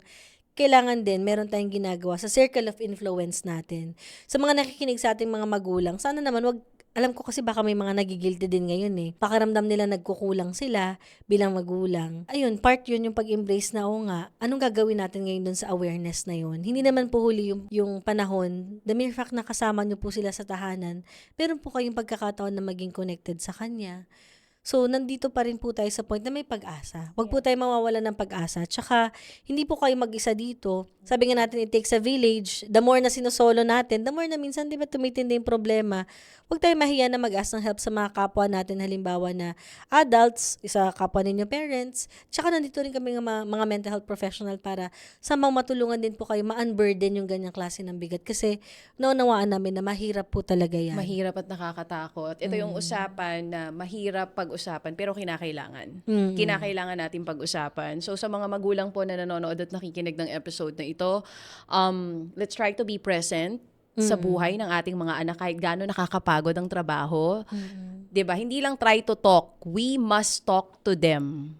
kailangan din, meron tayong ginagawa sa circle of influence natin. Sa mga nakikinig sa ating mga magulang, sana naman alam ko kasi baka may mga nagigilty din ngayon Pakiramdam nila nagkukulang sila bilang magulang. Ayun, part yun yung pag-embrace na nga, anong gagawin natin ngayon dun sa awareness na yun? Hindi naman po huli yung panahon, the mere fact na kasama nyo po sila sa tahanan, meron po kayong pagkakataon na maging connected sa kanya. So, nandito pa rin po tayo sa point na may pag-asa. Huwag po tayo mawawalan ng pag-asa. Tsaka, hindi po kayo mag-isa dito. Sabi nga natin, it takes a village. The more na sinusolo natin, the more na minsan, di ba, tumitindi yung problema. Huwag tayo mahiya na mag-ask ng help sa mga kapwa natin. Halimbawa na adults, isa kapwa ninyo parents. Tsaka, nandito rin kami mga mental health professional para sa mga matulungan din po kayo ma-unburden yung ganyang klase ng bigat. Kasi, naunawaan namin na mahirap po talaga yan. Mahirap at nakakatakot. Ito yung usapan na mahirap pag-usapan pero kinakailangan. Mm. Kinakailangan natin pag-usapan. So sa mga magulang po na nanonood at nakikinig ng episode na ito, let's try to be present sa buhay ng ating mga anak kahit gaano nakakapagod ang trabaho. 'Di ba? Hindi lang try to talk, we must talk to them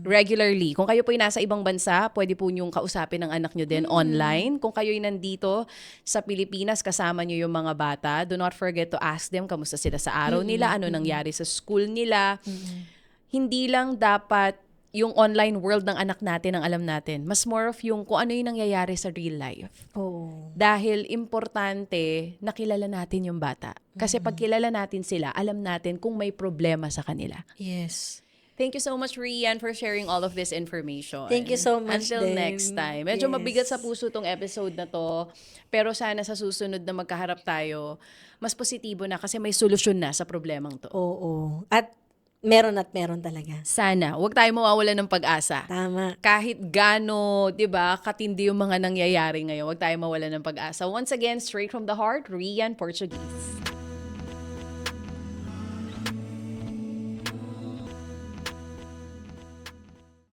regularly. Kung kayo po ay nasa ibang bansa, pwede po niyong kausapin ng anak niyo din online. Kung kayo ay nandito sa Pilipinas, kasama niyo yung mga bata, do not forget to ask them kamusta sila sa araw nila, ano nangyari sa school nila. Hindi lang dapat yung online world ng anak natin ang alam natin. Mas more of yung kung ano yung nangyayari sa real life. Oo. Dahil importante na kilala natin yung bata. Kasi pag kilala natin sila, alam natin kung may problema sa kanila. Yes. Thank you so much, Rian, for sharing all of this information. Thank you so much Until din. next time. Medyo Yes. mabigat sa puso tong episode na to. Pero sana sa susunod na magkaharap tayo, mas positibo na kasi may solusyon na sa problemang to. Oo. At meron talaga. Sana, huwag tayo mawawalan ng pag-asa. Tama. Kahit gano, 'di ba, katindi yung mga nangyayari ngayon, huwag tayo mawalan ng pag-asa. Once again, straight from the heart, Rian Portuguese.